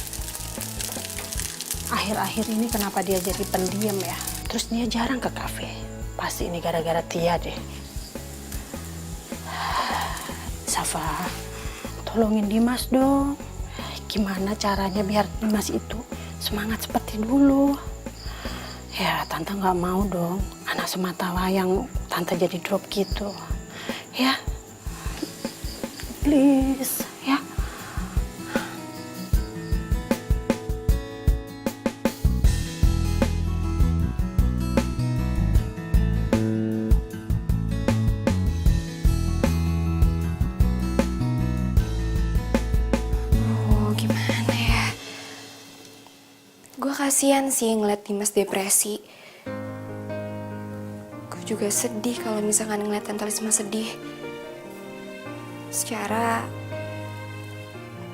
Akhir-akhir ini kenapa dia jadi pendiam ya? Terus dia jarang ke kafe. Pasti ini gara-gara Tia deh. Safa, tolongin Dimas dong. Gimana caranya biar Dimas itu semangat seperti dulu? Ya, Tante nggak mau dong anak semata wayang Tante jadi drop gitu. Ya, please, ya. Gimana ya? Gue kasihan sih ngeliat Dimas depresi. Gue juga sedih kalau misalkan ngeliat Tante Risma sedih. Secara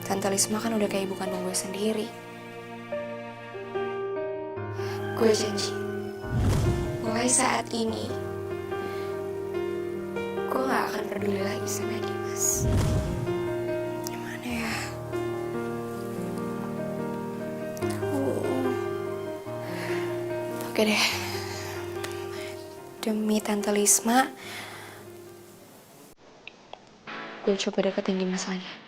Tante Risma kan udah kayak ibu kandung gue sendiri. Gue janji, mulai saat ini, gue gak akan peduli lagi sama Dimas. Gimana ya? Oke deh. Demi Tante Lisma, gue coba deketin Dimas lagi.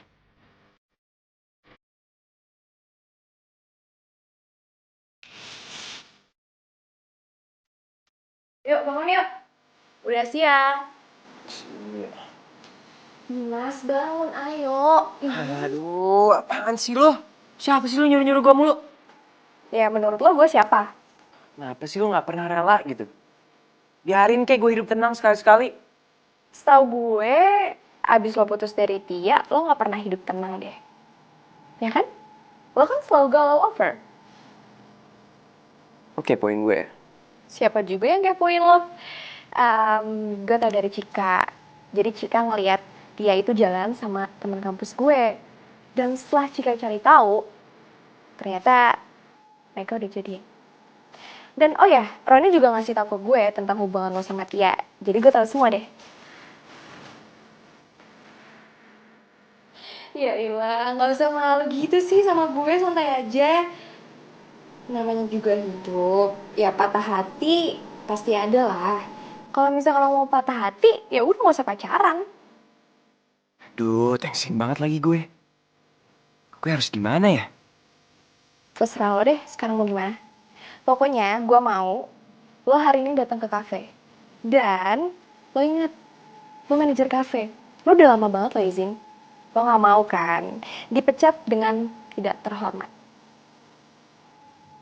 Yuk, bangun yuk. Udah siang. Dimas, bangun, ayo. Aduh, apaan sih lo? Siapa sih lo nyuruh-nyuruh gue mulu? Ya, menurut lo gue siapa? Kenapa sih lo gak pernah rela gitu? Biarin kayak gue hidup tenang sekali-sekali. Setahu gue, abis lo putus dari Tia, lo gak pernah hidup tenang deh. Ya kan? Lo kan selalu galau over. Oke, poin gue. Siapa juga yang kepoin lo? Gue tau dari Cika. Jadi Cika ngeliat dia itu jalan sama teman kampus gue. Dan setelah Cika cari tahu, ternyata mereka udah jadian. Dan oh ya, Roni juga ngasih tahu ke gue tentang hubungan lo sama Tia. Jadi gue tahu semua deh. Ya ilah, nggak usah malu gitu sih sama gue, santai aja. Namanya juga hidup, ya patah hati pasti ada lah. Kalau misalnya lo mau patah hati, ya udah nggak usah pacaran. Duh, tensin banget lagi gue. Gue harus gimana ya? Terserah lo deh, sekarang mau gimana? Pokoknya gue mau lo hari ini datang ke kafe. Dan lo inget, lo manajer kafe. Lo udah lama banget lo izin. Lo gak mau kan dipecat dengan tidak terhormat.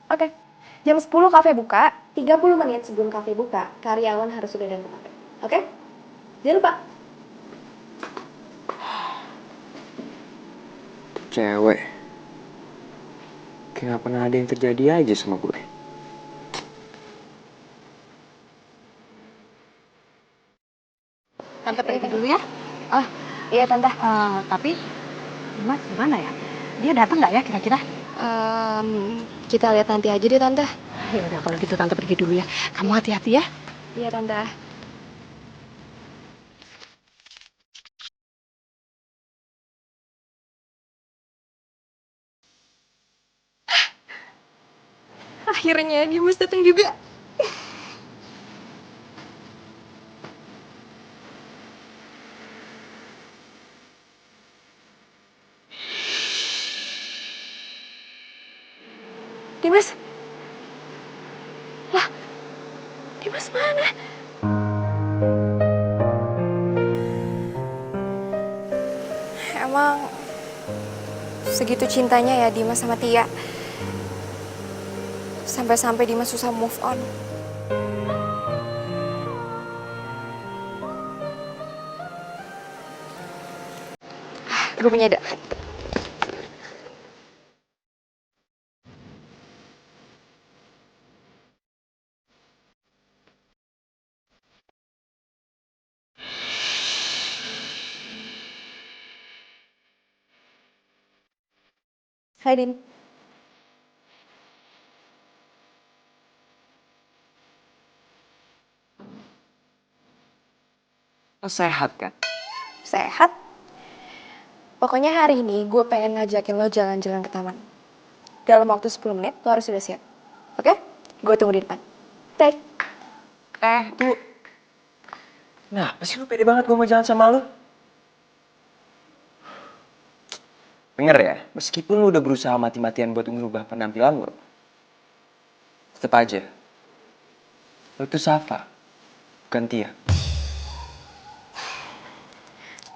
Oke, jam 10 kafe buka, 30 menit sebelum kafe buka, karyawan harus sudah datang ke kafe. Oke? Jangan lupa. Cewek. Kayak gak pernah ada yang terjadi aja sama gue. Tante pergi dulu ya. Oh, iya tante. Tapi Mas gimana ya? Dia datang nggak ya kira-kira? Kita lihat nanti aja deh tante. Ya udah kalau gitu tante pergi dulu ya. Kamu hati-hati ya. Iya tante. Akhirnya Dimas datang juga. Dimas? Lah, Dimas mana? Emang segitu cintanya ya Dimas sama Tia? Sampai-sampai Dimas susah move on. Gue punya ide. Hai Din. Lo sehat kan? Sehat? Pokoknya hari ini gue pengen ngajakin lo jalan-jalan ke taman. Dalam waktu 10 menit lo harus sudah siap. Oke? Gue tunggu di depan. Take. Tuh. Nah, pasti lu pede banget gue mau jalan sama lu. Denger ya, meskipun lu udah berusaha mati-matian buat ngubah penampilan lu, tetep aja, lu itu Safa, bukan Tia.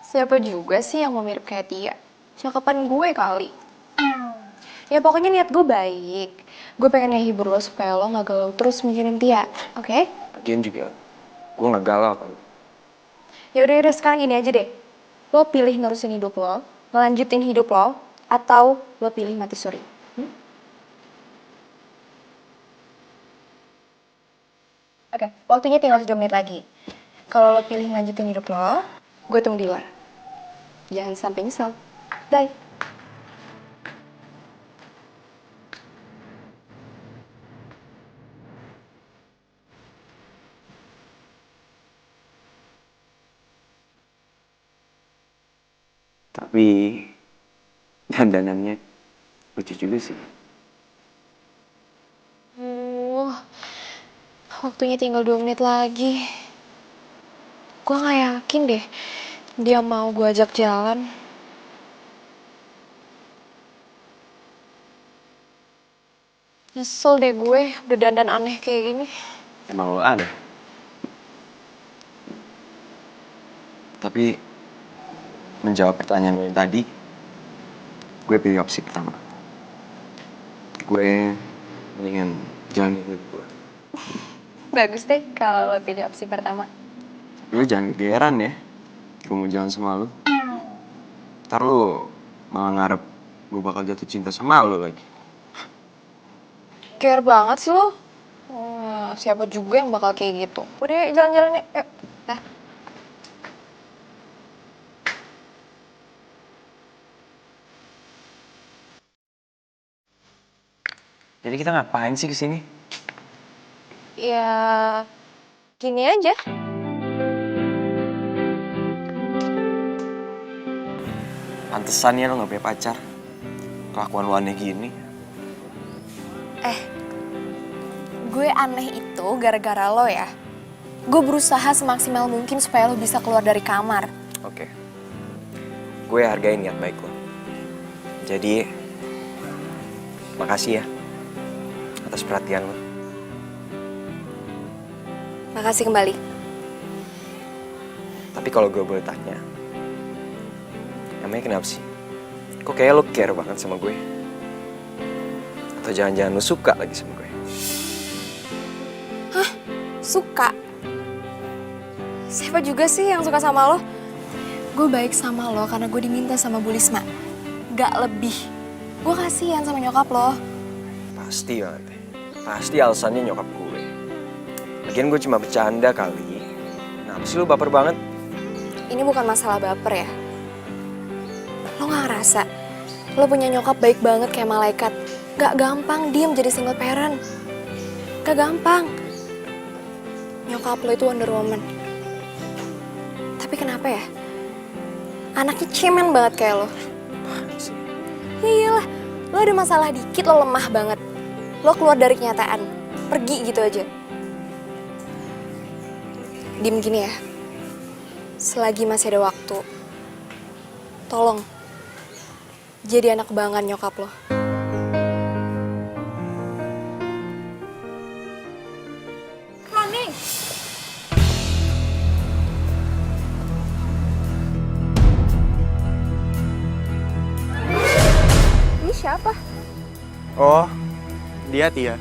Siapa juga sih yang mau mirip kayak Tia? Cakapan gue kali. Ya pokoknya niat gue baik. Gue pengen ngehibur lo supaya lo gak galau terus mikirin Tia. Oke? Lagian juga, gue gak galau kan. Yaudah sekarang gini aja deh. Lo pilih nerusin hidup lo, ngelanjutin hidup lo, atau lo pilih mati suri. Oke, waktunya tinggal 7 menit lagi. Kalau lo pilih ngelanjutin hidup lo, gue tunggu di luar. Jangan sampai nyesel. Bye. Tapi dandanannya lucu juga sih. Waktunya tinggal 2 menit lagi. Gue gak yakin deh dia mau gue ajak jalan. Nyesel deh gue udah dandan aneh kayak gini. Emang lo aneh. Tapi menjawab pertanyaan lo yang tadi, gue pilih opsi pertama. Gue mendingan jalanin hidup gue. Bagus deh kalau lo pilih opsi pertama. Lu jangan kegeeran ya. Gue mau jalan sama lu. Ntar lu malah ngarep gue bakal jatuh cinta sama lu lagi. Care banget sih lo. Siapa juga yang bakal kayak gitu. Udah jalan-jalan yuk. Dah. Jadi kita ngapain sih kesini? Ya gini aja. Pantesan ya lo gak punya pacar. Kelakuan lu aneh gini. Gue aneh itu gara-gara lo ya. Gue berusaha semaksimal mungkin supaya lo bisa keluar dari kamar. Oke. Gue hargain niat baik lo. Jadi, makasih ya atas perhatian lo. Makasih kembali. Tapi kalau gue boleh tanya, emangnya kenapa sih? Kok kayak lo care banget sama gue? Atau jangan-jangan lo suka lagi sama gue? Suka? Siapa juga sih yang suka sama lo? Gue baik sama lo karena gue diminta sama Bu Lisma. Gak lebih. Gue kasihan sama nyokap lo. Pasti banget. Pasti alasannya nyokap gue. Lagian gue cuma bercanda kali. Kenapa sih lo baper banget? Ini bukan masalah baper ya. Lo gak ngerasa? Lo punya nyokap baik banget kayak malaikat. Gak gampang diem jadi single parent. Gak gampang. Nyokap lo itu Wonder Woman. Tapi kenapa ya? Anaknya cemen banget kayak lo. Ya iyalah, lo ada masalah dikit lo lemah banget. Lo keluar dari kenyataan, pergi gitu aja. Diem gini ya. Selagi masih ada waktu, tolong jadi anak kebanggaan nyokap lo. Roni! Ini siapa? Oh, dia Tia.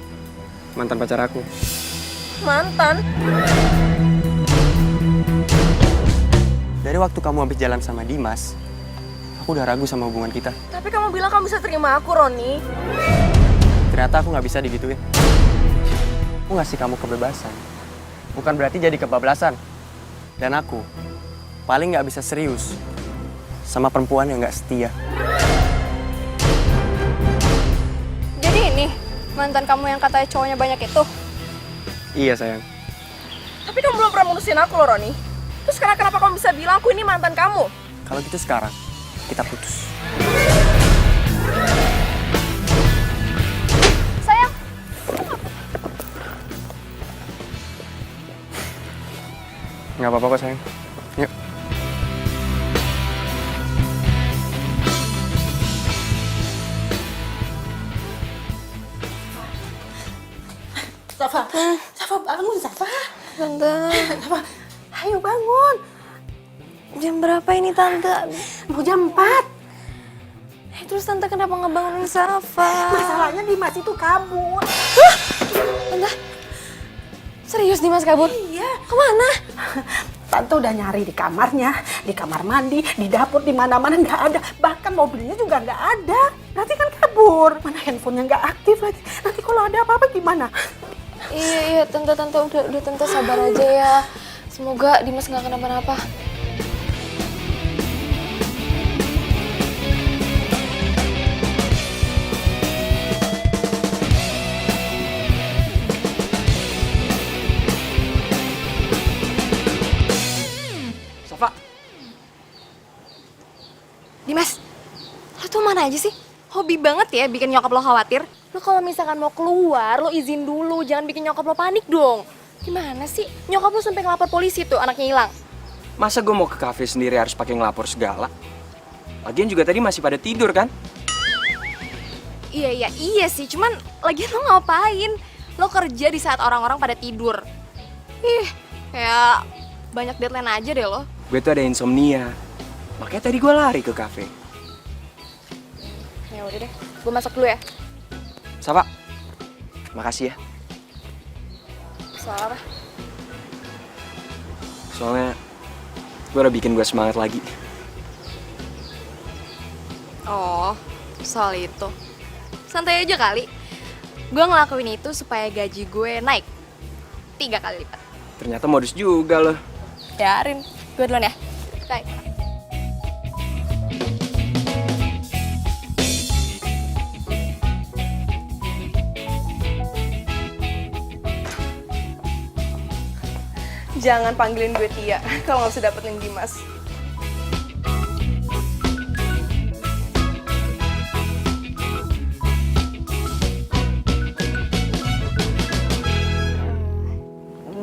Mantan pacar aku. Mantan? Dari waktu kamu habis jalan sama Dimas, aku udah ragu sama hubungan kita. Tapi kamu bilang kamu bisa terima aku, Roni. Ternyata aku nggak bisa digituin. Aku ngasih kamu kebebasan, bukan berarti jadi kebablasan. Dan aku paling nggak bisa serius sama perempuan yang nggak setia. Jadi ini mantan kamu yang katanya cowoknya banyak itu? Iya sayang. Tapi kamu belum pernah mutusin aku loh, Roni. Terus sekarang kenapa kamu bisa bilang aku ini mantan kamu? Kalau gitu sekarang kita putus. Sayang. Nggak apa-apa kok sayang. Yuk. Safa, Safa bangun Safa. Tante, Safa, ayo bangun. jam berapa ini Tante? Mau jam 4. Terus Tante kenapa ngebangunin Safa? Masalahnya Dimas itu kabur. Tante, serius Dimas kabur? Iya. Kemana? Tante udah nyari di kamarnya, di kamar mandi, di dapur, di mana-mana nggak ada. Bahkan mobilnya juga nggak ada. Nanti kan kabur. Mana handphonenya nggak aktif lagi. Nanti kalau ada apa-apa gimana? Iya, Tante udah Tante sabar aja ya. Semoga Dimas nggak kenapa-napa. Safa, Dimas, aja sih? Hobi banget ya bikin nyokap lo khawatir. Lo kalau misalkan mau keluar, lo izin dulu. Jangan bikin nyokap lo panik dong. Gimana sih? Nyokap lo sampai ngelapor polisi tuh anaknya hilang. Masa gue mau ke kafe sendiri harus pakai ngelapor segala? Lagian juga tadi masih pada tidur kan? Iya sih. Cuman lagian lo ngapain? Lo kerja di saat orang-orang pada tidur. Ih, kayak banyak deadline aja deh lo. Gue tuh ada insomnia. Makanya tadi gue lari ke kafe. Ya udah deh, gue masak dulu ya. Safa, makasih ya. Soal apa? Soalnya gue udah bikin gue semangat lagi. Oh, soal itu. Santai aja kali. Gue ngelakuin itu supaya gaji gue naik 3 kali lipat. Ternyata modus juga loh. Biarin, gue duluan ya. Bye. Jangan panggilin gue Tia kalau nggak bisa dapetin Dimas.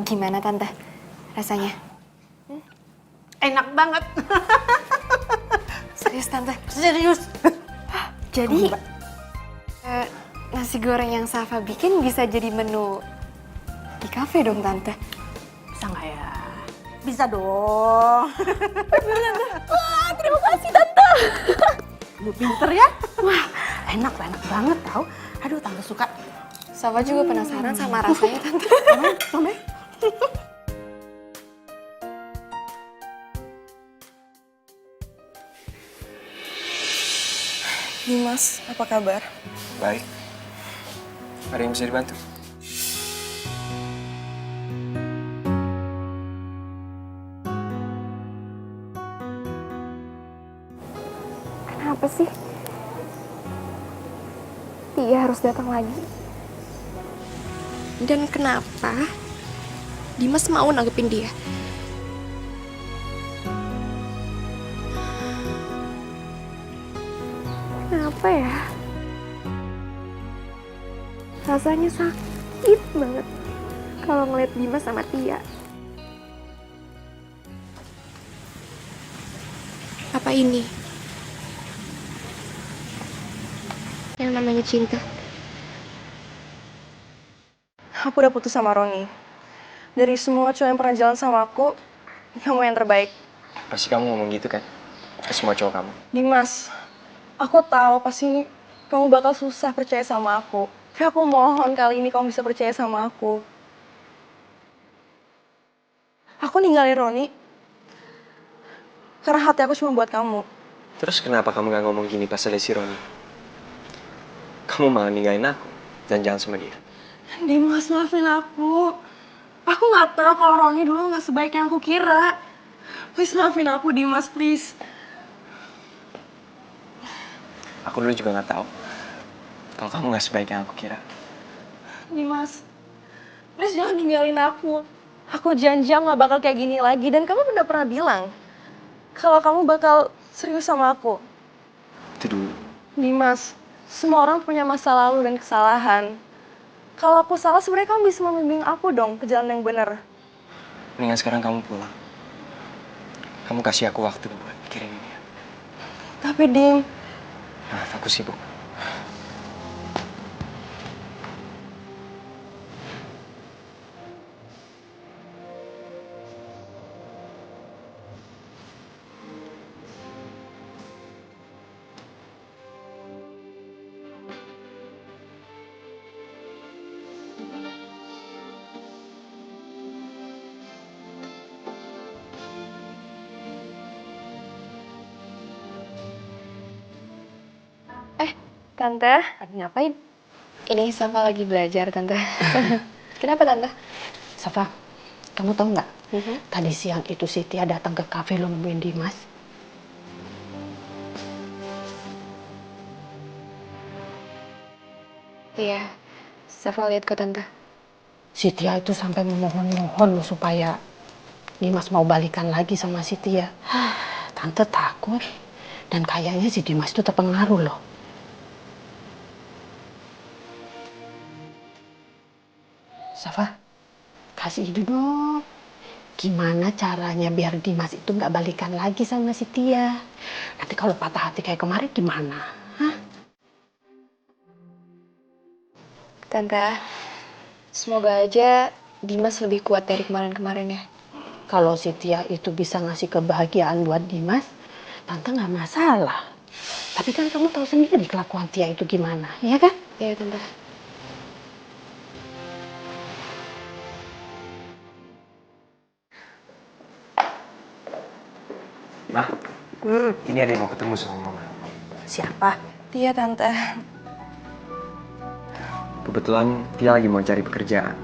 Gimana tante rasanya? Enak banget. Serius tante? Serius. Jadi nasi goreng yang Safa bikin bisa jadi menu di kafe dong tante? Bisa nggak ya? Bisa dong. Wah, terima kasih tante. Lu pinter ya? Wah, enak banget tau. Aduh, tante suka. Safa juga penasaran sama rasanya tante. Mama. Dimas, apa kabar? Baik. Ada yang bisa dibantu? Kenapa sih? Tia harus datang lagi. Dan kenapa Dimas mau nanggepin dia? Kenapa ya? Rasanya sakit banget kalau ngeliat Dimas sama Tia. Apa ini yang namanya cinta? Aku udah putus sama Roni. Dari semua cowok yang pernah jalan sama aku, kamu yang terbaik. Pasti kamu ngomong gitu kan? Ke semua cowok kamu. Dimas, aku tahu pasti kamu bakal susah percaya sama aku. Tapi aku mohon kali ini kamu bisa percaya sama aku. Aku ninggalin Roni karena hati aku cuma buat kamu. Terus kenapa kamu gak ngomong gini pas ada si Roni? Kamu malah ninggalin aku dan jalan sama dia. Dimas, maafin aku. Aku nggak tahu kalau Roni dulu nggak sebaik yang aku kira. Please maafin aku, Dimas, please. Aku dulu juga nggak tahu kalau kamu nggak sebaik yang aku kira. Dimas, please jangan ninggalin aku. Aku janji nggak bakal kayak gini lagi. Dan kamu udah pernah bilang kalau kamu bakal serius sama aku. Itu dulu. Dimas, semua orang punya masa lalu dan kesalahan. Kalau aku salah, sebenarnya kamu bisa membimbing aku dong ke jalan yang benar. Mendingan sekarang kamu pulang. Kamu kasih aku waktu buat mikirin ini. Tapi Dim, Maaf, aku sibuk. Tante, Lagi ngapain? ini Safa lagi belajar, Tante. Kenapa, Tante? Safa, kamu tahu nggak? Tadi siang itu si Tia datang ke kafe lo nemuin Dimas. Iya, Safa lihat kok, Tante. Si Tia itu sampai memohon-mohon lo supaya Dimas mau balikan lagi sama si Tia. Tante takut. Dan kayaknya si Dimas itu terpengaruh loh. Safa, kasih ide dong. Gimana caranya biar Dimas itu nggak balikan lagi sama si Tia? Nanti kalau patah hati kayak kemarin gimana? Hah? Tante, semoga aja Dimas lebih kuat dari kemarin-kemarin ya. Kalau si Tia itu bisa ngasih kebahagiaan buat Dimas, Tante nggak masalah. Tapi kan kamu tahu sendiri kelakuan Tia itu gimana, ya kan? Iya, Tante. Ma, ini ada yang mau ketemu sama Mama. Siapa? Iya, Tante. Kebetulan dia lagi mau cari pekerjaan.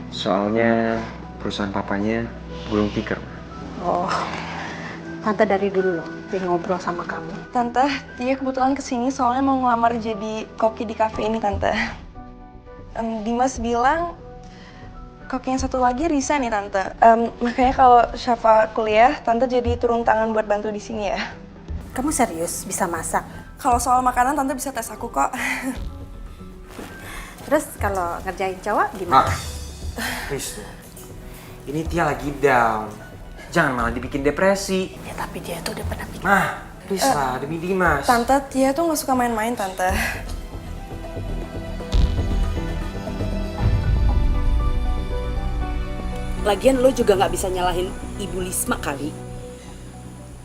Soalnya perusahaan papanya gulung tikar. Oh, Tante dari dulu loh, pengen ngobrol sama kamu. Tante, dia kebetulan kesini soalnya mau ngelamar jadi koki di kafe ini, Tante. Dimas bilang koki yang satu lagi resign nih, Tante. Makanya kalau Syafa kuliah, Tante jadi turun tangan buat bantu di sini ya. Kamu serius bisa masak? Kalau soal makanan, Tante bisa tes aku kok. Terus kalau ngerjain cowok gimana? Please dong. Ini Tia lagi down. Jangan malah dibikin depresi. Ya tapi dia tuh udah pernah bikin. Mah, please lah demi Dimas. Tante, Tia tuh nggak suka main-main, Tante. Lagian lo juga nggak bisa nyalahin Ibu Lisma kali.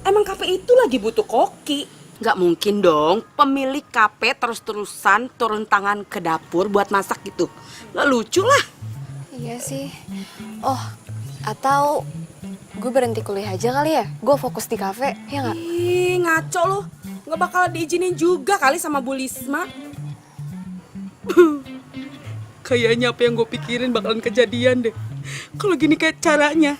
Emang kafe itu lagi butuh koki. Nggak mungkin dong pemilik kafe terus-terusan turun tangan ke dapur buat masak gitu. Nggak lucu lah. Iya sih. Oh, atau gue berhenti kuliah aja kali ya? Gue fokus di kafe, ya nggak? Ih, ngaco lo. Nggak bakal diizinin juga kali sama Bu Lisma. Kayaknya apa yang gue pikirin bakalan kejadian deh. Kalau gini kayak caranya,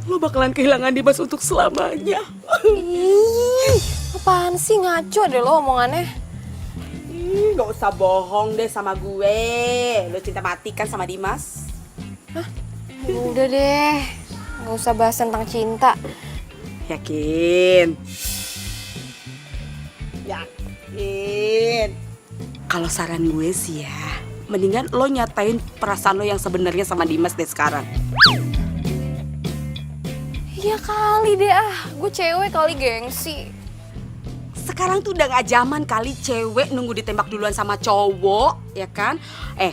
lo bakalan kehilangan Dimas untuk selamanya. Ih, apaan sih, ngaco deh lo omongannya. Ih, nggak usah bohong deh sama gue. Lo cinta mati kan sama Dimas? Hah? Udah deh, nggak usah bahas tentang cinta. Yakin? Yakin? Kalau saran gue sih ya, mendingan lo nyatain perasaan lo yang sebenarnya sama Dimas deh sekarang. Iya kali deh gue cewek kali gengsi. Sekarang tuh udah gak zaman kali cewek nunggu ditembak duluan sama cowok, ya kan?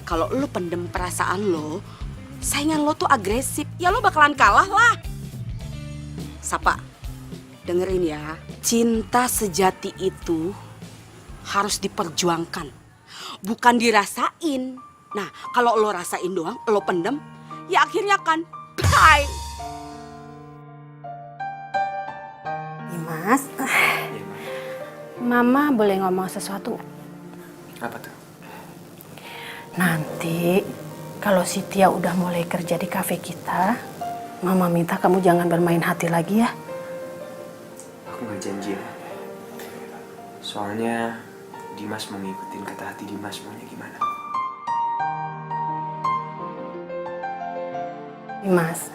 Kalau lo pendem perasaan lo, saingan lo tuh agresif, ya lo bakalan kalah lah. Sapa, dengerin ya, cinta sejati itu harus diperjuangkan, bukan dirasain. Nah, kalau lo rasain doang, lo pendem, ya akhirnya kan bye. Dimas, Mama boleh ngomong sesuatu nggak? Apa tuh? Nanti kalau si Tia udah mulai kerja di kafe kita, Mama minta kamu jangan bermain hati lagi ya. Aku nggak janji ya. Soalnya Dimas mau ngikutin kata hati Dimas maunya gimana. Dimas,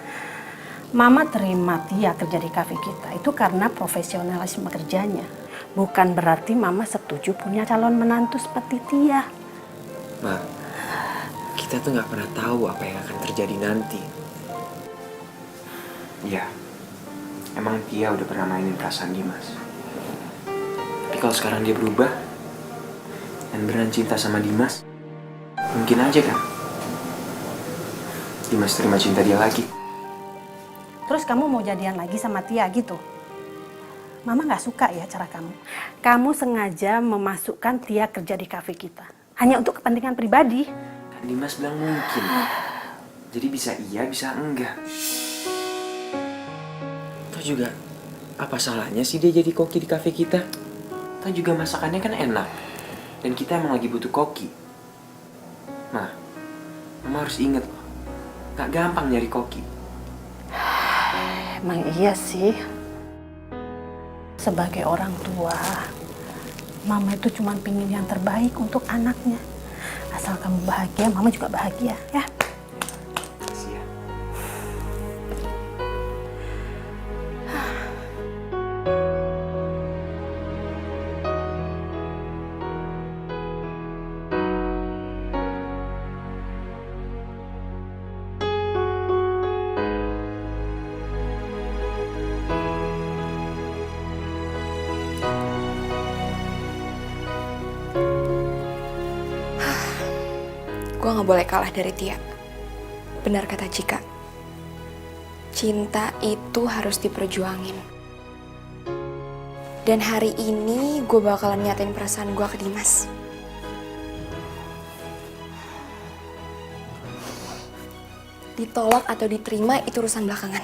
Mama terima Tia kerja di kafe kita itu karena profesionalisme kerjanya. Bukan berarti Mama setuju punya calon menantu seperti Tia. Ma, kita tuh nggak pernah tahu apa yang akan terjadi nanti. Ya, emang Tia udah pernah mainin perasaan Dimas. Tapi kalau sekarang dia berubah dan beneran cinta sama Dimas, mungkin aja kan Dimas terima cinta dia lagi. Terus kamu mau jadian lagi sama Tia gitu? Mama nggak suka ya cara kamu. Kamu sengaja memasukkan Tia kerja di kafe kita. Hanya untuk kepentingan pribadi. Kan Dimas bilang mungkin. Jadi bisa iya, bisa enggak. Toh juga, apa salahnya sih dia jadi koki di kafe kita? Toh juga masakannya kan enak. Dan kita emang lagi butuh koki. Nah, Mama harus inget loh. Gak gampang nyari koki. Emang iya sih. Sebagai orang tua, Mama itu cuma pingin yang terbaik untuk anaknya. Asal kamu bahagia, Mama juga bahagia, ya. Makasih ya. gue gak boleh kalah dari Tia. Benar kata Cika. Cinta itu harus diperjuangin. Dan hari ini gue bakalan nyatain perasaan gue ke Dimas. Ditolak atau diterima itu urusan belakangan.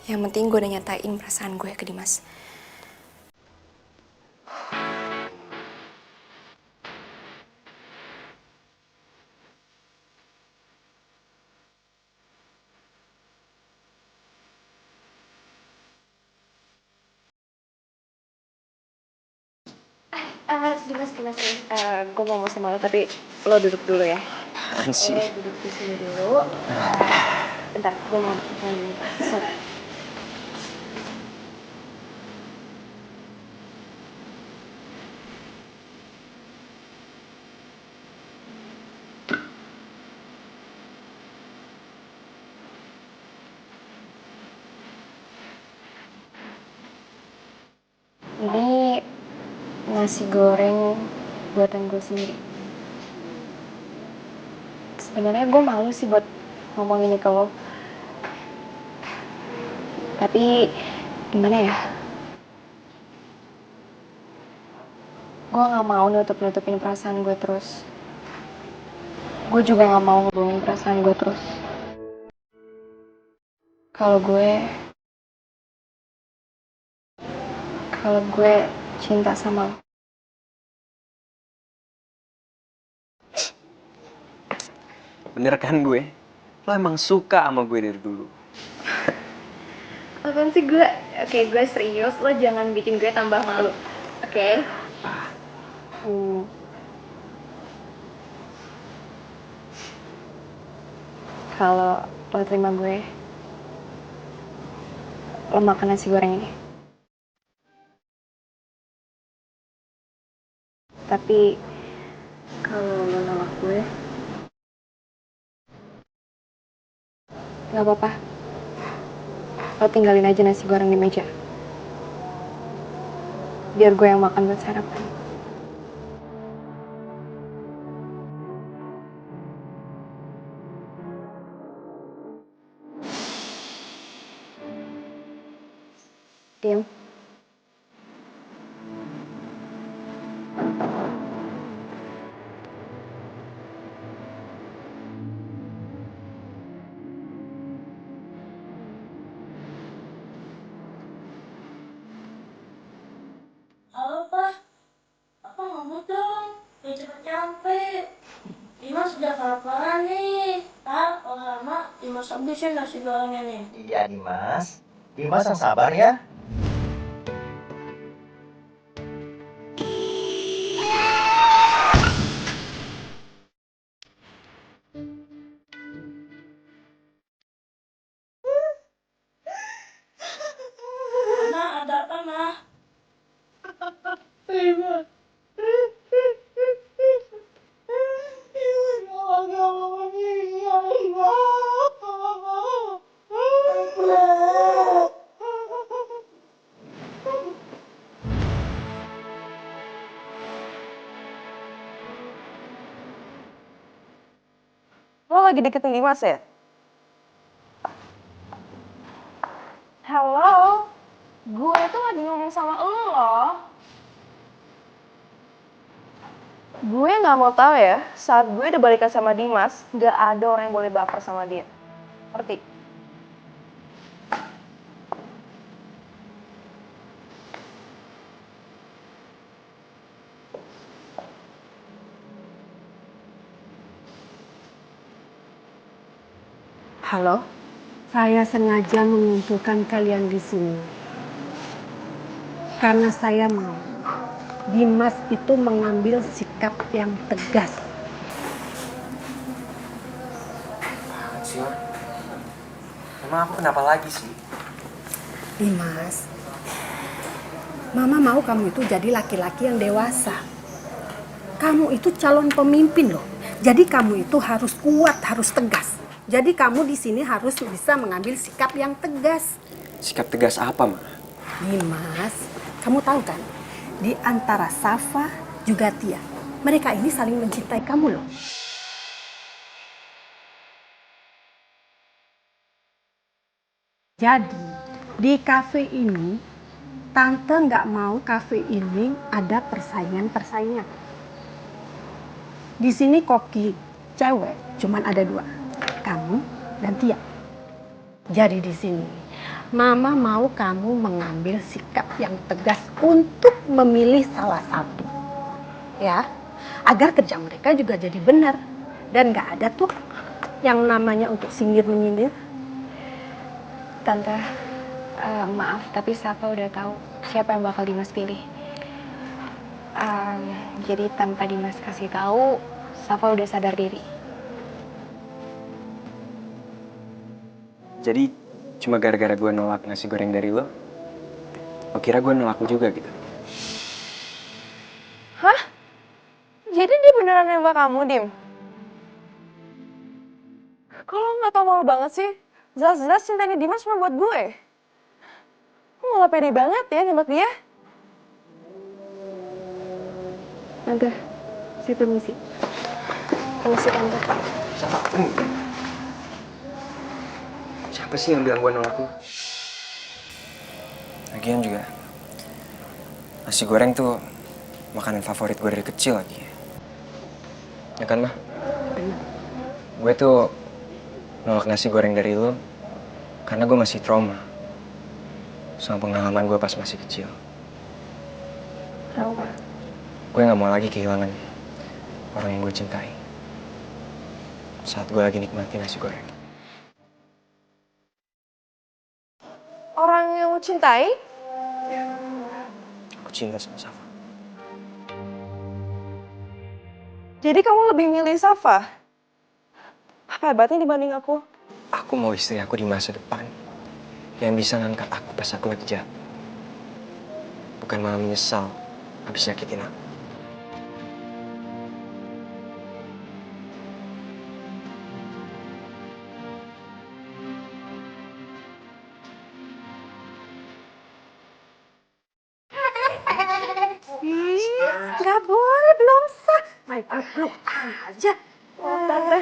Yang penting gue udah nyatain perasaan gue ke Dimas. Dimas, gue mau sama lo tapi lo duduk dulu ya. Apaan sih? Lo duduk di sini dulu. Bentar, gue mau sorry. Ini nasi goreng buatan gue sendiri. Sebenarnya gue malu sih buat ngomong ini ke lo. Tapi gimana ya? Gue gak mau nutup-nutupin perasaan gue terus. Gue juga gak mau ngebohongin perasaan gue terus. Kalau gue cinta sama lo. Bener kan gue? Lo emang suka sama gue dari dulu. Apaan sih gue? Oke, gue serius. Lo jangan bikin gue tambah malu. Oke? Kalau lo terima gue, lo makan nasi goreng ini. Tapi kalau lo nolak gue, gak apa-apa. Lo tinggalin aja nasi goreng di meja. Biar gue yang makan buat sarapan. Diam. Halo, Pak. Apa ngomong dong? Biar cepet nyampe. Dimas udah kelaparan nih. Ntar kalau lama Dimas habisin nasi gorengnya nih. Iya Dimas, Dimas yang sabar ya. Nah, ada apa, Mah? Dimas. Lo lagi deketin Dimas ya? Halo, gue tuh lagi ngomong sama lo loh. Gue gak mau tahu ya, saat gue udah balikan sama Dimas, gak ada orang yang boleh baper sama dia. Ngerti? Halo, saya sengaja mengumpulkan kalian di sini karena saya mau Dimas itu mengambil sikap yang tegas. Apaan sih, Ma? Emang aku kenapa lagi sih? Dimas, Mama mau kamu itu jadi laki-laki yang dewasa. Kamu itu calon pemimpin loh. Jadi kamu itu harus kuat, harus tegas. Jadi kamu di sini harus bisa mengambil sikap yang tegas. Sikap tegas apa, Ma? Dimas, kamu tahu kan? Di antara Safa juga Tia, mereka ini saling mencintai kamu loh. Jadi, di kafe ini, Tante nggak mau kafe ini ada persaingan-persaingan. Di sini koki cewek cuman ada 2, kamu dan Tia. Jadi di sini, Mama mau kamu mengambil sikap yang tegas untuk memilih salah satu. Ya, agar kerja mereka juga jadi benar. Dan nggak ada tuh yang namanya untuk sindir-menyindir. Tante, maaf tapi Safa udah tahu siapa yang bakal Dimas pilih. Jadi tanpa Dimas kasih tahu, Safa udah sadar diri. Jadi cuma gara-gara gue nolak nasi goreng dari lo kira gue nolak lo juga gitu? Hah? Jadi dia beneran nembak kamu, Dim? Kalau nggak tau malu banget sih, jelas-jelas cintanya Dimas cuma buat gue. Lu malah pede banget ya nembak dia. Tante, saya permisi. Permisi, Tante. Siapa sih yang bilang gue nolak lo? Lagian juga, nasi goreng tuh makanan favorit gue dari kecil lagi. Ya kan, Mah? Gue tuh nolak nasi goreng dari lo karena gue masih trauma sama pengalaman gue pas masih kecil. Trauma? Gue gak mau lagi kehilangan orang yang gue cintai saat gue lagi nikmati nasi goreng. Orang yang lo cintai? Aku cinta sama Safa. Jadi kamu lebih milih Safa? Apa hebatnya dibanding aku? Aku mau istri aku di masa depan yang bisa ngangkat aku pas aku lagi jatuh. Bukan malah menyesal habis nyakitin aku. Nggak boleh, belum sah. Main peluk aja. Tante.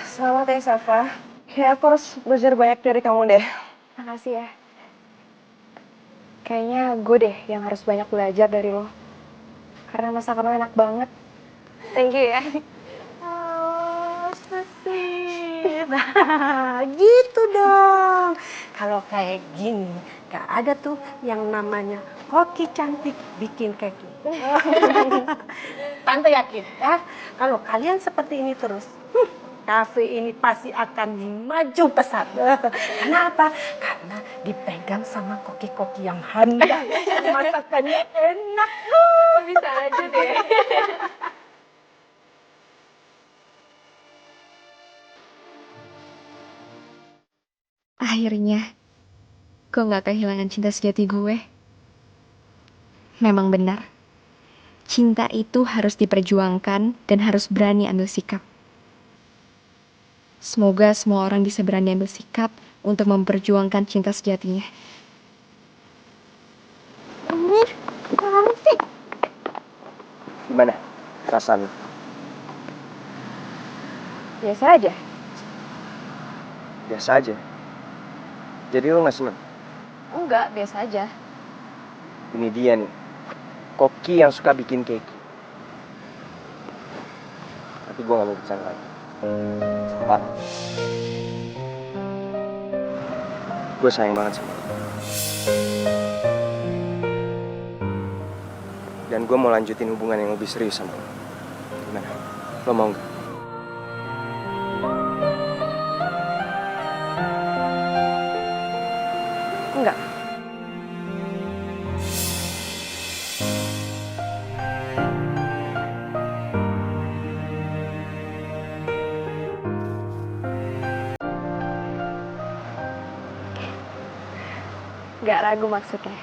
Selamat ya, Safa. Kayak aku harus belajar banyak dari kamu deh. Makasih ya. Kayaknya gue deh yang harus banyak belajar dari lo. Karena masakan lo enak banget. Thank you ya. Oh, sweet. Nah, gitu dong. Kalau kayak gini, gak ada tuh yang namanya koki cantik bikin kayak gitu. Tante yakin ya, kalau kalian seperti ini terus, kafe ini pasti akan maju pesat. Kenapa? Karena dipegang sama koki-koki yang handal. Masakannya enak. Bisa aja deh. Akhirnya, gue gak kehilangan cinta sejati gue. Memang benar, cinta itu harus diperjuangkan dan harus berani ambil sikap. Semoga semua orang bisa berani ambil sikap untuk memperjuangkan cinta sejatinya. Gimana perasaan lo? Biasa aja. Biasa aja. Jadi lo gak seneng? Enggak, biasa aja. Ini dia nih, koki yang suka bikin keki. Tapi gue gak mau pesan lagi. Pak, gue sayang banget sama lo. Dan gue mau lanjutin hubungan yang lebih serius sama lo. Gimana? Lo mau gak? Enggak. Gak ragu maksudnya.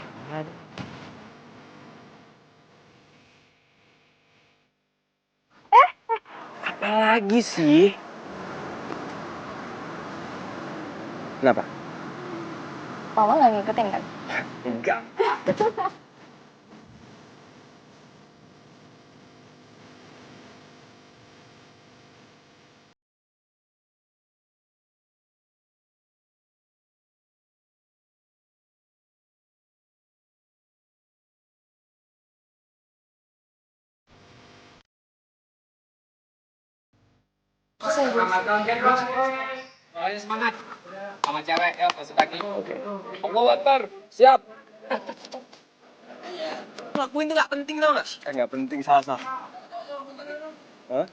Apa lagi sih? Kenapa? Mama gak ngikutin kan? Enggak. Selamat konten, bos. Semuanya semangat. Sama cewek, yuk masuk lagi. Oke. Allahu Akbar. Siap. Ngelakuin itu nggak penting tau nggak? Nggak penting, Sasa. Hah?